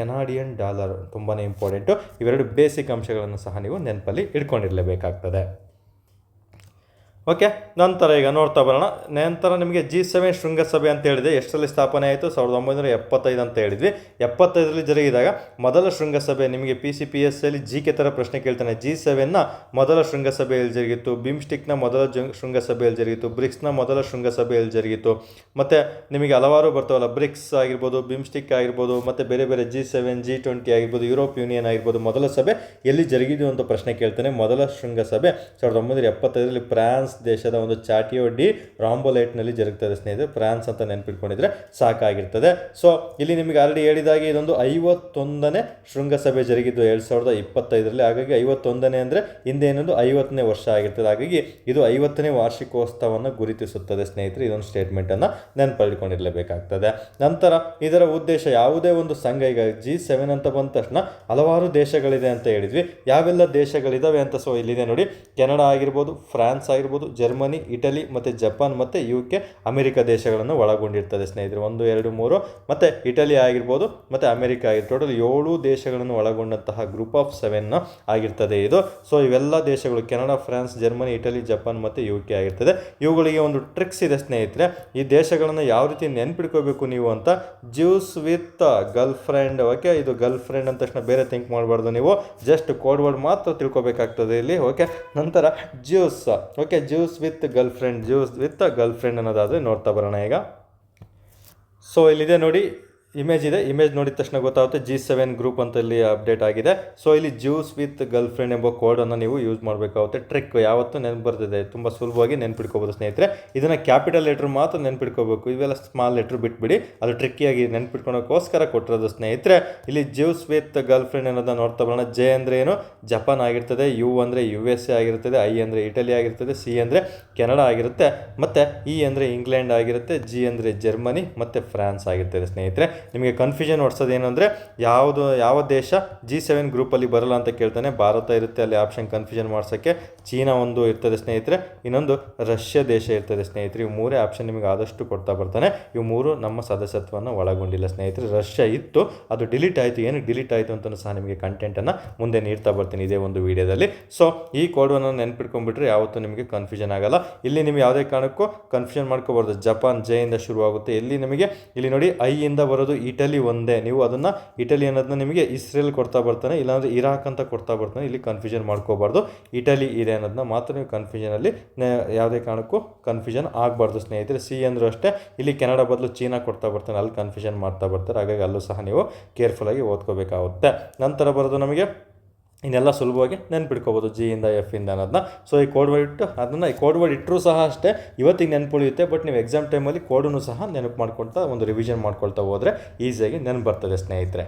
Speaker 1: ಡಾಲರ್ ತುಂಬಾ ಇಂಪಾರ್ಟೆಂಟು. ಇವೆರಡು ಬೇಸಿಕ್ ಅಂಶಗಳನ್ನು ಸಹ ನೀವು ನೆನಪಲ್ಲಿ ಇಟ್ಕೊಂಡಿರಲೇಬೇಕಾಗ್ತದೆ. ಓಕೆ, ನಂತರ ಈಗ ನೋಡ್ತಾ ಬರೋಣ. ನಂತರ ನಿಮಗೆ G7 ಶೃಂಗಸಭೆ ಅಂತ ಹೇಳಿದೆ. ಎಷ್ಟರಲ್ಲಿ ಸ್ಥಾಪನೆ ಆಯಿತು? 1975 ಅಂತ ಹೇಳಿದ್ವಿ. 75ರಲ್ಲಿ ಜರುಗಿದಾಗ ಮೊದಲ ಶೃಂಗಸಭೆ, ನಿಮಗೆ PCPSCಯಲ್ಲಿ GK ಥರ ಪ್ರಶ್ನೆ ಕೇಳ್ತಾನೆ. G7ನ ಮೊದಲ ಶೃಂಗಸಭೆಯಲ್ಲಿ ಜರುಗಿತ್ತು, ಬಿಮ್ಸ್ಟಿಕ್ನ ಮೊದಲ ಶೃಂಗಸಭೆಯಲ್ಲಿ ಜರುಗಿತ್ತು, ಬ್ರಿಕ್ಸ್ನ ಮೊದಲ ಶೃಂಗಸಭೆಯಲ್ಲಿ ಜರುಗಿತ್ತು. ಮತ್ತು ನಿಮಗೆ ಹಲವಾರು ಬರ್ತಾವಲ್ಲ, ಬ್ರಿಕ್ಸ್ ಆಗಿರ್ಬೋದು, ಬಿಮ್ಸ್ಟಿಕ್ ಆಗಿರ್ಬೋದು, ಮತ್ತು ಬೇರೆ ಬೇರೆ G7, G20 ಆಗಿರ್ಬೋದು, ಯುರೋಪ್ ಯೂನಿಯನ್ ಆಗಿರ್ಬೋದು. ಮೊದಲ ಸಭೆ ಎಲ್ಲಿ ಜರುಗಿದ್ದು ಅಂತ ಪ್ರಶ್ನೆ ಕೇಳ್ತಾನೆ. ಮೊದಲ ಶೃಂಗಸಭೆ 1975ರಲ್ಲಿ ಫ್ರಾನ್ಸ್ ದೇಶದ ಒಂದು ಚಾಟಿಯೋ ಡಿ ರಾಂಬೋಲೈಟ್ನಲ್ಲಿ ಜರುಗ್ತದೆ ಸ್ನೇಹಿತರೆ. ಫ್ರಾನ್ಸ್ ಅಂತ ನೆನಪಿಟ್ಕೊಂಡಿದ್ರೆ ಸಾಕಾಗಿರ್ತದೆ. ಸೊ ಇಲ್ಲಿ ನಿಮಗೆ ಆಲ್ರೆಡಿ ಹೇಳಿದಾಗೆ ಇದೊಂದು 51ನೇ ಶೃಂಗಸಭೆ ಜರುಗಿದ್ದು 2025ರಲ್ಲಿ. ಹಾಗಾಗಿ 51ನೇ ಅಂದರೆ ಹಿಂದೆ ಏನೊಂದು 50ನೇ ವರ್ಷ ಆಗಿರ್ತದೆ. ಹಾಗಾಗಿ ಇದು 50ನೇ ವಾರ್ಷಿಕೋತ್ಸವವನ್ನು ಗುರುತಿಸುತ್ತದೆ ಸ್ನೇಹಿತರೆ. ಇದೊಂದು ಸ್ಟೇಟ್ಮೆಂಟನ್ನು ನೆನಪಿಟ್ಕೊಂಡಿರಲೇಬೇಕಾಗ್ತದೆ. ನಂತರ ಇದರ ಉದ್ದೇಶ, ಯಾವುದೇ ಒಂದು ಸಂಘ, ಈಗ G7 ಅಂತ ಬಂದ ತಕ್ಷಣ ಹಲವಾರು ದೇಶಗಳಿದೆ ಅಂತ ಹೇಳಿದ್ವಿ. ಯಾವೆಲ್ಲ ದೇಶಗಳಿದಾವೆ ಅಂತ ಸೊ ಇಲ್ಲಿದೆ ನೋಡಿ. ಕೆನಡಾ ಆಗಿರ್ಬೋದು, ಫ್ರಾನ್ಸ್ ಆಗಿರ್ಬೋದು, ಜರ್ಮನಿ, ಇಟಲಿ ಮತ್ತು ಜಪಾನ್ ಮತ್ತು UK, ಅಮೆರಿಕ ದೇಶಗಳನ್ನು ಒಳಗೊಂಡಿರ್ತದೆ ಸ್ನೇಹಿತರೆ. 1, 2, 3 ಮತ್ತು ಇಟಲಿ ಆಗಿರ್ಬೋದು ಮತ್ತು ಅಮೆರಿಕ ಆಗಿರ್ಬೋದು. ಟೋಟಲ್ 7 ದೇಶಗಳನ್ನು ಒಳಗೊಂಡಂತಹ ಗ್ರೂಪ್ ಆಫ್ 7 ಆಗಿರ್ತದೆ ಇದು. ಸೊ ಇವೆಲ್ಲ ದೇಶಗಳು Canada, France, Germany, Italy, Japan ಮತ್ತು UK ಆಗಿರ್ತದೆ. ಇವುಗಳಿಗೆ ಒಂದು ಟ್ರಿಕ್ಸ್ ಇದೆ ಸ್ನೇಹಿತರೆ. ಈ ದೇಶಗಳನ್ನು ಯಾವ ರೀತಿ ನೆನ್ಪಿಟ್ಕೋಬೇಕು ನೀವು ಅಂತ, juice with girl friend. Okay, ಇದು ಗರ್ಲ್ ಫ್ರೆಂಡ್ ಅಂದ ತಕ್ಷಣ ಬೇರೆ ಥಿಂಕ್ ಮಾಡಬಾರ್ದು ನೀವು, ಜಸ್ಟ್ ಕೋಡ್ ವರ್ಡ್ ಮಾತ್ರ ತಿಳ್ಕೊಬೇಕಾಗ್ತದೆ ಇಲ್ಲಿ. ಓಕೆ, ನಂತರ juice. Okay, juice with girl friend ಅನ್ನೋದಾದರೆ ನೋಡ್ತಾ ಬರೋಣ ಈಗ. ಸೊ ಇಲ್ಲಿದೆ ನೋಡಿ, ಇಮೇಜ್ ಇದೆ. ಇಮೇಜ್ ನೋಡಿದ ತಕ್ಷಣ ಗೊತ್ತಾಗುತ್ತೆ G7 ಗ್ರೂಪ್ ಅಂತ ಇಲ್ಲಿ ಅಪ್ಡೇಟ್ ಆಗಿದೆ. ಸೊ ಇಲ್ಲಿ ಜ್ಯೂಸ್ ವಿತ್ ಗರ್ಲ್ ಫ್ರೆಂಡ್ ಎಂಬ ಕೋಡನ್ನು ನೀವು ಯೂಸ್ ಮಾಡಬೇಕಾಗುತ್ತೆ. ಟ್ರಿಕ್ ಯಾವತ್ತೂ ನೆನಪು ಬರ್ತಿದೆ, ತುಂಬ ಸುಲಭವಾಗಿ ನೆನ್ಪಿಟ್ಕೋಬೋದು ಸ್ನೇಹಿತರೆ. ಇದನ್ನು ಕ್ಯಾಪಿಟಲ್ ಲೆಟ್ರ್ ಮಾತ್ರ ನೆನ್ಪಿಟ್ಕೋಬೇಕು, ಇವೆಲ್ಲ ಸ್ಮಾಲ್ ಲೆಟ್ರ್ ಬಿಟ್ಬಿಡಿ. ಅದು ಟ್ರಿಕ್ಕಿಯಾಗಿ ನೆನ್ಪಿಟ್ಕೊಳೋಕ್ಕೋಸ್ಕರ ಕೊಟ್ಟಿರೋದು ಸ್ನೇಹಿತರೆ. ಇಲ್ಲಿ ಜ್ಯೂಸ್ ವಿತ್ ಗರ್ಲ್ ಫ್ರೆಂಡ್ ಅನ್ನೋದನ್ನ ನೋಡ್ತಾ ಬರೋಣ. ಜೆ ಅಂದರೆ ಏನು? ಜಪಾನ್ ಆಗಿರ್ತದೆ. ಯು ಅಂದರೆ USA ಆಗಿರ್ತದೆ. ಐ ಅಂದರೆ ಇಟಲಿ ಆಗಿರ್ತದೆ. ಸಿ ಅಂದರೆ ಕೆನಡಾ ಆಗಿರುತ್ತೆ. ಮತ್ತು ಇ ಅಂದರೆ ಇಂಗ್ಲೆಂಡ್ ಆಗಿರುತ್ತೆ. ಜಿ ಅಂದರೆ ಜರ್ಮನಿ ಮತ್ತು ಫ್ರಾನ್ಸ್ ಆಗಿರ್ತದೆ ಸ್ನೇಹಿತರೆ. ನಿಮಗೆ ಕನ್ಫ್ಯೂಷನ್ ಹೊಡ್ಸೋದು ಏನು ಅಂದರೆ ಯಾವ ದೇಶ G7 ಗ್ರೂಪಲ್ಲಿ ಬರಲ್ಲ ಅಂತ ಕೇಳ್ತಾನೆ. ಭಾರತ ಇರುತ್ತೆ ಅಲ್ಲಿ ಆಪ್ಷನ್ ಕನ್ಫ್ಯೂಷನ್ ಮಾಡ್ಸೋಕ್ಕೆ. ಚೀನಾ ಒಂದು ಇರ್ತದೆ ಸ್ನೇಹಿತರೆ, ಇನ್ನೊಂದು ರಷ್ಯಾ ದೇಶ ಇರ್ತದೆ ಸ್ನೇಹಿತರೆ. ಇವು ಮೂರೇ ಆಪ್ಷನ್ ನಿಮಗೆ ಆದಷ್ಟು ಕೊಡ್ತಾ ಬರ್ತಾನೆ. ಇವು ಮೂರು ನಮ್ಮ ಸದಸ್ಯತ್ವವನ್ನು ಒಳಗೊಂಡಿಲ್ಲ ಸ್ನೇಹಿತರೆ. ರಷ್ಯಾ ಇತ್ತು, ಅದು ಡಿಲೀಟ್ ಆಯಿತು. ಏನಕ್ಕೆ ಡಿಲೀಟ್ ಆಯಿತು ಅಂತಲೂ ಸಹ ನಿಮಗೆ ಕಂಟೆಂಟನ್ನು ಮುಂದೆ ನೀಡ್ತಾ ಬರ್ತೀನಿ ಇದೇ ಒಂದು ವಿಡಿಯೋದಲ್ಲಿ. ಸೊ ಈ ಕೋಡ್ವನ್ನು ನೆನ್ಪಿಟ್ಕೊಂಡ್ಬಿಟ್ರೆ ಯಾವತ್ತೂ ನಿಮಗೆ ಕನ್ಫ್ಯೂಷನ್ ಆಗಲ್ಲ. ಇಲ್ಲಿ ನಿಮ್ಗೆ ಯಾವುದೇ ಕಾರಣಕ್ಕೂ ಕನ್ಫ್ಯೂಷನ್ ಮಾಡ್ಕೋಬಾರ್ದು. ಜಪಾನ್ ಜೆಯಿಂದ ಶುರುವಾಗುತ್ತೆ. ಇಲ್ಲಿ ನೋಡಿ ಐಯಿಂದ ಬರೋದು ಇಟಲಿ ಒಂದೇ. ನೀವು ಅದನ್ನು ಇಟಲಿ ಅನ್ನೋದನ್ನ ನಿಮಗೆ ಇಸ್ರೇಲ್ ಕೊಡ್ತಾ ಬರ್ತಾನೆ, ಇಲ್ಲಾಂದರೆ ಇರಾಕ್ ಅಂತ ಕೊಡ್ತಾ ಬರ್ತಾನೆ. ಇಲ್ಲಿ ಕನ್ಫ್ಯೂಷನ್ ಮಾಡ್ಕೋಬಾರ್ದು. ಇಟಲಿ ಇದೆ ಅನ್ನೋದನ್ನ ಮಾತ್ರ ನೀವು ಕನ್ಫ್ಯೂಷನಲ್ಲಿ ಯಾವುದೇ ಕಾರಣಕ್ಕೂ ಕನ್ಫ್ಯೂಷನ್ ಆಗಬಾರ್ದು ಸ್ನೇಹಿತರೆ. ಸಿ ಅಂದರೂ ಅಷ್ಟೇ, ಇಲ್ಲಿ ಕೆನಡಾ ಬದಲು ಚೀನಾ ಕೊಡ್ತಾ ಬರ್ತಾನೆ, ಅಲ್ಲಿ ಕನ್ಫ್ಯೂಷನ್ ಮಾಡ್ತಾ ಬರ್ತಾರೆ. ಹಾಗಾಗಿ ಅಲ್ಲೂ ಸಹ ನೀವು ಕೇರ್ಫುಲ್ಲಾಗಿ ಓದ್ಕೋಬೇಕಾಗುತ್ತೆ. ನಂತರ ಬರೋದು ನಮಗೆ ಇನ್ನೆಲ್ಲ ಸುಲಭವಾಗಿ ನೆನ್ಪಿಟ್ಕೋಬೋದು G ಇಂದ F ಇಂದ ಅನ್ನೋದನ್ನ. ಸೊ ಈ ಕೋಡ್ ವರ್ಡ್ ಇಟ್ಟು ಅದನ್ನು ಈ ಕೋಡ್ ವರ್ಡ್ ಇಟ್ಟರೂ ಸಹ ಅಷ್ಟೇ ಇವತ್ತಿಗೆ ನೆನ್ಪುಳಿಯುತ್ತೆ. ಬಟ್ ನೀವು ಎಕ್ಸಾಮ್ ಟೈಮಲ್ಲಿ ಕೋಡನ್ನು ಸಹ ನೆನಪು ಮಾಡ್ಕೊಳ್ತಾ ಒಂದು ರಿವಿಷನ್ ಮಾಡ್ಕೊಳ್ತಾ ಹೋದರೆ ಈಸಿಯಾಗಿ ನೆನಪು ಬರ್ತದೆ ಸ್ನೇಹಿತರೆ.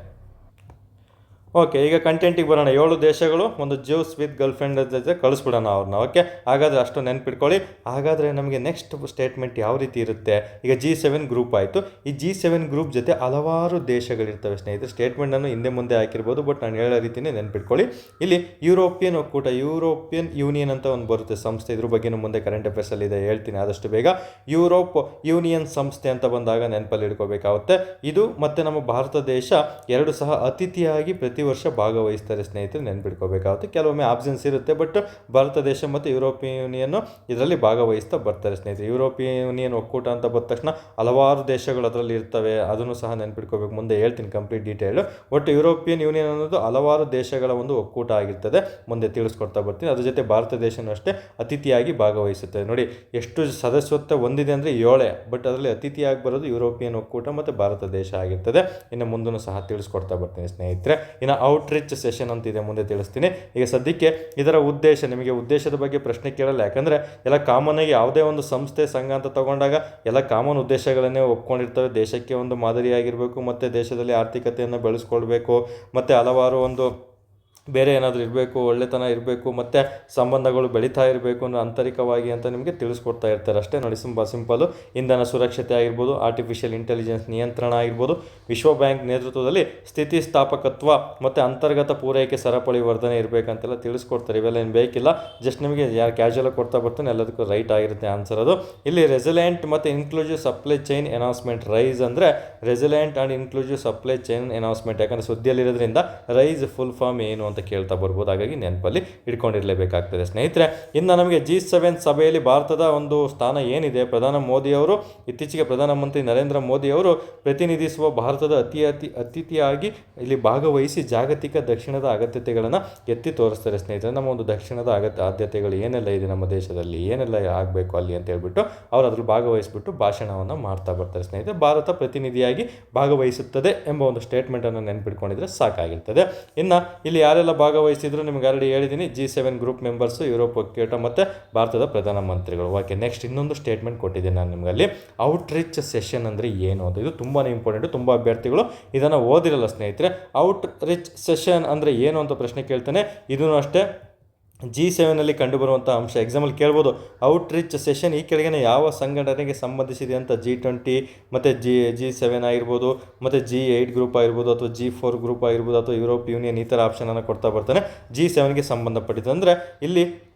Speaker 1: ಓಕೆ, ಈಗ ಕಂಟೆಂಟಿಗೆ ಬರೋಣ. 7 ದೇಶಗಳು ಒಂದು ಜ್ಯೂಸ್ ವಿತ್ ಗರ್ಲ್ಫ್ರೆಂಡ್ ಜೊತೆ ಕಳಿಸ್ಬಿಡೋಣ ಅವ್ರನ್ನ. ಓಕೆ, ಹಾಗಾದರೆ ಅಷ್ಟು ನೆನ್ಪಿಟ್ಕೊಳ್ಳಿ. ಹಾಗಾದರೆ ನಮಗೆ ನೆಕ್ಸ್ಟ್ ಸ್ಟೇಟ್ಮೆಂಟ್ ಯಾವ ರೀತಿ ಇರುತ್ತೆ? ಈಗ G7 ಗ್ರೂಪ್ ಆಯಿತು. ಈ G7 ಗ್ರೂಪ್ ಜೊತೆ ಹಲವಾರು ದೇಶಗಳಿರ್ತವೆ ಸ್ನೇಹಿತರೆ. ಸ್ಟೇಟ್ಮೆಂಟನ್ನು ಹಿಂದೆ ಮುಂದೆ ಹಾಕಿರ್ಬೋದು, ಬಟ್ ನಾನು ಹೇಳೋ ರೀತಿಯೇ ನೆನ್ಪಿಟ್ಕೊಳ್ಳಿ. ಇಲ್ಲಿ ಯುರೋಪಿಯನ್ ಒಕ್ಕೂಟ, ಯುರೋಪಿಯನ್ ಯೂನಿಯನ್ ಅಂತ ಒಂದು ಬರುತ್ತೆ ಸಂಸ್ಥೆ. ಇದ್ರ ಬಗ್ಗೆನೂ ಮುಂದೆ ಕರೆಂಟ್ ಅಫೇರ್ಸಲ್ಲಿ ಇದೆ, ಹೇಳ್ತೀನಿ ಆದಷ್ಟು ಬೇಗ. ಯುರೋಪ್ ಯೂನಿಯನ್ ಸಂಸ್ಥೆ ಅಂತ ಬಂದಾಗ ನೆನಪಲ್ಲಿ ಇಟ್ಕೋಬೇಕಾಗುತ್ತೆ. ಇದು ಮತ್ತು ನಮ್ಮ ಭಾರತ ದೇಶ ಎರಡು ಸಹ ಅತಿಥಿಯಾಗಿ ಪ್ರತಿ ವರ್ಷ ಭಾಗವಹಿಸ್ತಾರೆ ಸ್ನೇಹಿತರೆ, ನೆನ್ಪಿಟ್ಕೋಬೇಕಾಗುತ್ತೆ. ಕೆಲವೊಮ್ಮೆ ಆಬ್ಸೆನ್ಸ್ ಇರುತ್ತೆ, ಬಟ್ ಭಾರತ ದೇಶ ಮತ್ತು ಯುರೋಪಿಯನ್ ಯೂನಿಯನ್ ಇದರಲ್ಲಿ ಭಾಗವಹಿಸ್ತಾ ಬರ್ತಾರೆ ಸ್ನೇಹಿತರೆ. ಯುರೋಪಿಯನ್ ಯೂನಿಯನ್ ಒಕ್ಕೂಟ ಅಂತ ಬಂದ ತಕ್ಷಣ ಹಲವಾರು ದೇಶಗಳು ಅದರಲ್ಲಿ ಇರ್ತವೆ, ಅದನ್ನು ಸಹ ನೆನ್ಪಿಟ್ಕೋಬೇಕು. ಮುಂದೆ ಹೇಳ್ತೀನಿ ಕಂಪ್ಲೀಟ್ ಡೀಟೇಲು. ಒಟ್ಟು ಯುರೋಪಿಯನ್ ಯೂನಿಯನ್ ಅನ್ನೋದು ಹಲವಾರು ದೇಶಗಳ ಒಂದು ಒಕ್ಕೂಟ ಆಗಿರ್ತದೆ, ಮುಂದೆ ತಿಳಿಸ್ಕೊಡ್ತಾ ಬರ್ತೀನಿ. ಅದ್ರ ಜೊತೆ ಭಾರತ ದೇಶನೂ ಅಷ್ಟೇ ಅತಿಥಿಯಾಗಿ ಭಾಗವಹಿಸುತ್ತದೆ. ನೋಡಿ ಎಷ್ಟು ಸದಸ್ಯತ್ವ ಹೊಂದಿದೆ ಅಂದರೆ 7, ಬಟ್ ಅದರಲ್ಲಿ ಅತಿಥಿಯಾಗಿ ಬರೋದು ಯುರೋಪಿಯನ್ ಒಕ್ಕೂಟ ಮತ್ತು ಭಾರತ ದೇಶ ಆಗಿರ್ತದೆ. ಇನ್ನು ಮುಂದೂ ಸಹ ತಿಳಿಸ್ಕೊಡ್ತಾ ಬರ್ತೀನಿ ಸ್ನೇಹಿತರೆ. ಇನ್ನು ಔಟ್ರೀಚ್ ಸೆಷನ್ ಅಂತಿದೆ, ಮುಂದೆ ತಿಳಿಸ್ತೀನಿ. ಈಗ ಸದ್ಯಕ್ಕೆ ಇದರ ಉದ್ದೇಶ, ನಿಮಗೆ ಉದ್ದೇಶದ ಬಗ್ಗೆ ಪ್ರಶ್ನೆ ಕೇಳಲ್ಲ, ಯಾಕಂದರೆ ಎಲ್ಲ ಕಾಮನ್ ಆಗಿ ಯಾವುದೇ ಒಂದು ಸಂಸ್ಥೆ ಸಂಘ ಅಂತ ತಗೊಂಡಾಗ ಎಲ್ಲ ಕಾಮನ್ ಉದ್ದೇಶಗಳನ್ನೇ ಒಪ್ಕೊಂಡಿರ್ತವೆ. ದೇಶಕ್ಕೆ ಒಂದು ಮಾದರಿಯಾಗಿರಬೇಕು, ಮತ್ತು ದೇಶದಲ್ಲಿ ಆರ್ಥಿಕತೆಯನ್ನು ಬೆಳೆಸ್ಕೊಳ್ಬೇಕು, ಮತ್ತು ಹಲವಾರು ಒಂದು ಬೇರೆ ಏನಾದರೂ ಇರಬೇಕು, ಒಳ್ಳೆತನ ಇರಬೇಕು, ಮತ್ತು ಸಂಬಂಧಗಳು ಬೆಳೀತಾ ಇರಬೇಕು ಅನ್ನೋ ಆಂತರಿಕವಾಗಿ ಅಂತ ನಿಮಗೆ ತಿಳಿಸ್ಕೊಡ್ತಾ ಇರ್ತಾರೆ ಅಷ್ಟೇ. ನೋಡಿ, ಸಿಂಪಲ್ಲು. ಇಂಧನ ಸುರಕ್ಷತೆ ಆಗಿರ್ಬೋದು, ಆರ್ಟಿಫಿಷಿಯಲ್ ಇಂಟೆಲಿಜೆನ್ಸ್ ನಿಯಂತ್ರಣ ಆಗಿರ್ಬೋದು, ವಿಶ್ವ ಬ್ಯಾಂಕ್ ನೇತೃತ್ವದಲ್ಲಿ ಸ್ಥಿತಿಸ್ಥಾಪಕತ್ವ ಮತ್ತು ಅಂತರ್ಗತ ಪೂರೈಕೆ ಸರಪಳಿ ವರ್ಧನೆ ಇರಬೇಕಂತೆಲ್ಲ ತಿಳಿಸ್ಕೊಡ್ತಾರೆ. ಇವೆಲ್ಲ ಏನು ಬೇಕಿಲ್ಲ, ಜಸ್ಟ್ ನಿಮಗೆ ಯಾರು ಕ್ಯಾಶುಯಲಾಗಿ ಕೊಡ್ತಾ ಬರ್ತಾನೆ ಎಲ್ಲದಕ್ಕೂ ರೈಟ್ ಆಗಿರುತ್ತೆ ಆನ್ಸರ್ ಅದು. ಇಲ್ಲಿ ರೆಸಿಲೆಂಟ್ ಮತ್ತು inclusive supply chain announcement. Raise ಅಂದರೆ resilient and inclusive supply chain announcement. ಯಾಕಂದರೆ ಸುದ್ದಿಯಲ್ಲಿರೋದ್ರಿಂದ ರೈಸ್ ಫುಲ್ ಫಾರ್ಮ್ ಏನು ಅಂತ ಕೇಳ್ತಾ ಬರ್ಬೋದು, ಹಾಗಾಗಿ ನೆನಪಲ್ಲಿ ಇಟ್ಕೊಂಡಿರಲೇಬೇಕಾಗ್ತದೆ ಸ್ನೇಹಿತರೆ. ಇನ್ನು ನಮಗೆ G7 ಸಭೆಯಲ್ಲಿ ಭಾರತದ ಒಂದು ಸ್ಥಾನ ಏನಿದೆ? ಪ್ರಧಾನ ಮೋದಿಯವರು ಇತ್ತೀಚೆಗೆ ಪ್ರಧಾನಮಂತ್ರಿ ನರೇಂದ್ರ ಮೋದಿಯವರು ಪ್ರತಿನಿಧಿಸುವ ಭಾರತದ ಅತಿಥಿಯಾಗಿ ಇಲ್ಲಿ ಭಾಗವಹಿಸಿ ಜಾಗತಿಕ ದಕ್ಷಿಣದ ಅಗತ್ಯತೆಗಳನ್ನು ಎತ್ತಿ ತೋರಿಸ್ತಾರೆ ಸ್ನೇಹಿತರೆ. ನಮ್ಮ ಒಂದು ದಕ್ಷಿಣದ ಆದ್ಯತೆಗಳು ಏನೆಲ್ಲ ಇದೆ ನಮ್ಮ ದೇಶದಲ್ಲಿ, ಏನೆಲ್ಲ ಆಗಬೇಕು ಅಲ್ಲಿ ಅಂತ ಹೇಳ್ಬಿಟ್ಟು ಅವರು ಅದ್ರಲ್ಲಿ ಭಾಗವಹಿಸಿಬಿಟ್ಟು ಭಾಷಣವನ್ನು ಮಾಡ್ತಾ ಬರ್ತಾರೆ ಸ್ನೇಹಿತರೆ. ಭಾರತ ಪ್ರತಿನಿಧಿಯಾಗಿ ಭಾಗವಹಿಸುತ್ತದೆ ಎಂಬ ಒಂದು ಸ್ಟೇಟ್ಮೆಂಟನ್ನು ನೆನ್ಪಿಟ್ಕೊಂಡಿದ್ರೆ ಸಾಕಾಗಿರ್ತದೆ. ಇನ್ನು ಇಲ್ಲಿ ಯಾರೆಲ್ಲ ಭಾಗವಹಿಸಿದ್ರು ನಿಮ್ಗೆ ಆಲ್ರೆಡಿ ಹೇಳಿದ್ದೀನಿ. G7 ಗ್ರೂಪ್ ಮೆಂಬರ್ಸು, ಯುರೋಪ್ ಒಕ್ಕೂಟ ಮತ್ತು ಭಾರತದ ಪ್ರಧಾನಮಂತ್ರಿಗಳು. ಓಕೆ, ನೆಕ್ಸ್ಟ್ ಇನ್ನೊಂದು ಸ್ಟೇಟ್ಮೆಂಟ್ ಕೊಟ್ಟಿದ್ದೀನಿ ನಾನು ನಿಮಗಲ್ಲಿ. ಔಟ್ರೀಚ್ ಸೆಷನ್ ಅಂದರೆ ಏನು ಅಂತ. ಇದು ತುಂಬಾ ಇಂಪಾರ್ಟೆಂಟು, ತುಂಬ ಅಭ್ಯರ್ಥಿಗಳು ಇದನ್ನು ಓದಿರಲ್ಲ ಸ್ನೇಹಿತರೆ. ಔಟ್ರೀಚ್ ಸೆಷನ್ ಅಂದರೆ ಏನು ಅಂತ ಪ್ರಶ್ನೆ ಕೇಳ್ತಾನೆ. ಇದೂ ಅಷ್ಟೇ G7ನಲ್ಲಿ ಕಂಡುಬರುವಂಥ ಅಂಶ. ಎಕ್ಸಾಮಲ್ಲಿ ಕೇಳ್ಬೋದು, ಔಟ್ರೀಚ್ ಸೆಷನ್ ಈ ಕೆಳಗಿನ ಯಾವ ಸಂಘಟನೆಗೆ ಸಂಬಂಧಿಸಿದೆ ಅಂತ. G20 ಮತ್ತು G7 ಆಗಿರ್ಬೋದು, ಮತ್ತು G8 ಗ್ರೂಪ್ ಆಗಿರ್ಬೋದು, ಅಥವಾ G4 ಗ್ರೂಪ್ ಆಗಿರ್ಬೋದು, ಅಥವಾ ಯುರೋಪ್ ಯೂನಿಯನ್, ಈ ಥರ ಆಪ್ಷನನ್ನು ಕೊಡ್ತಾ ಬರ್ತಾನೆ. G7ಗೆ ಸಂಬಂಧಪಟ್ಟಿದ್ದು ಅಂದರೆ ಇಲ್ಲಿ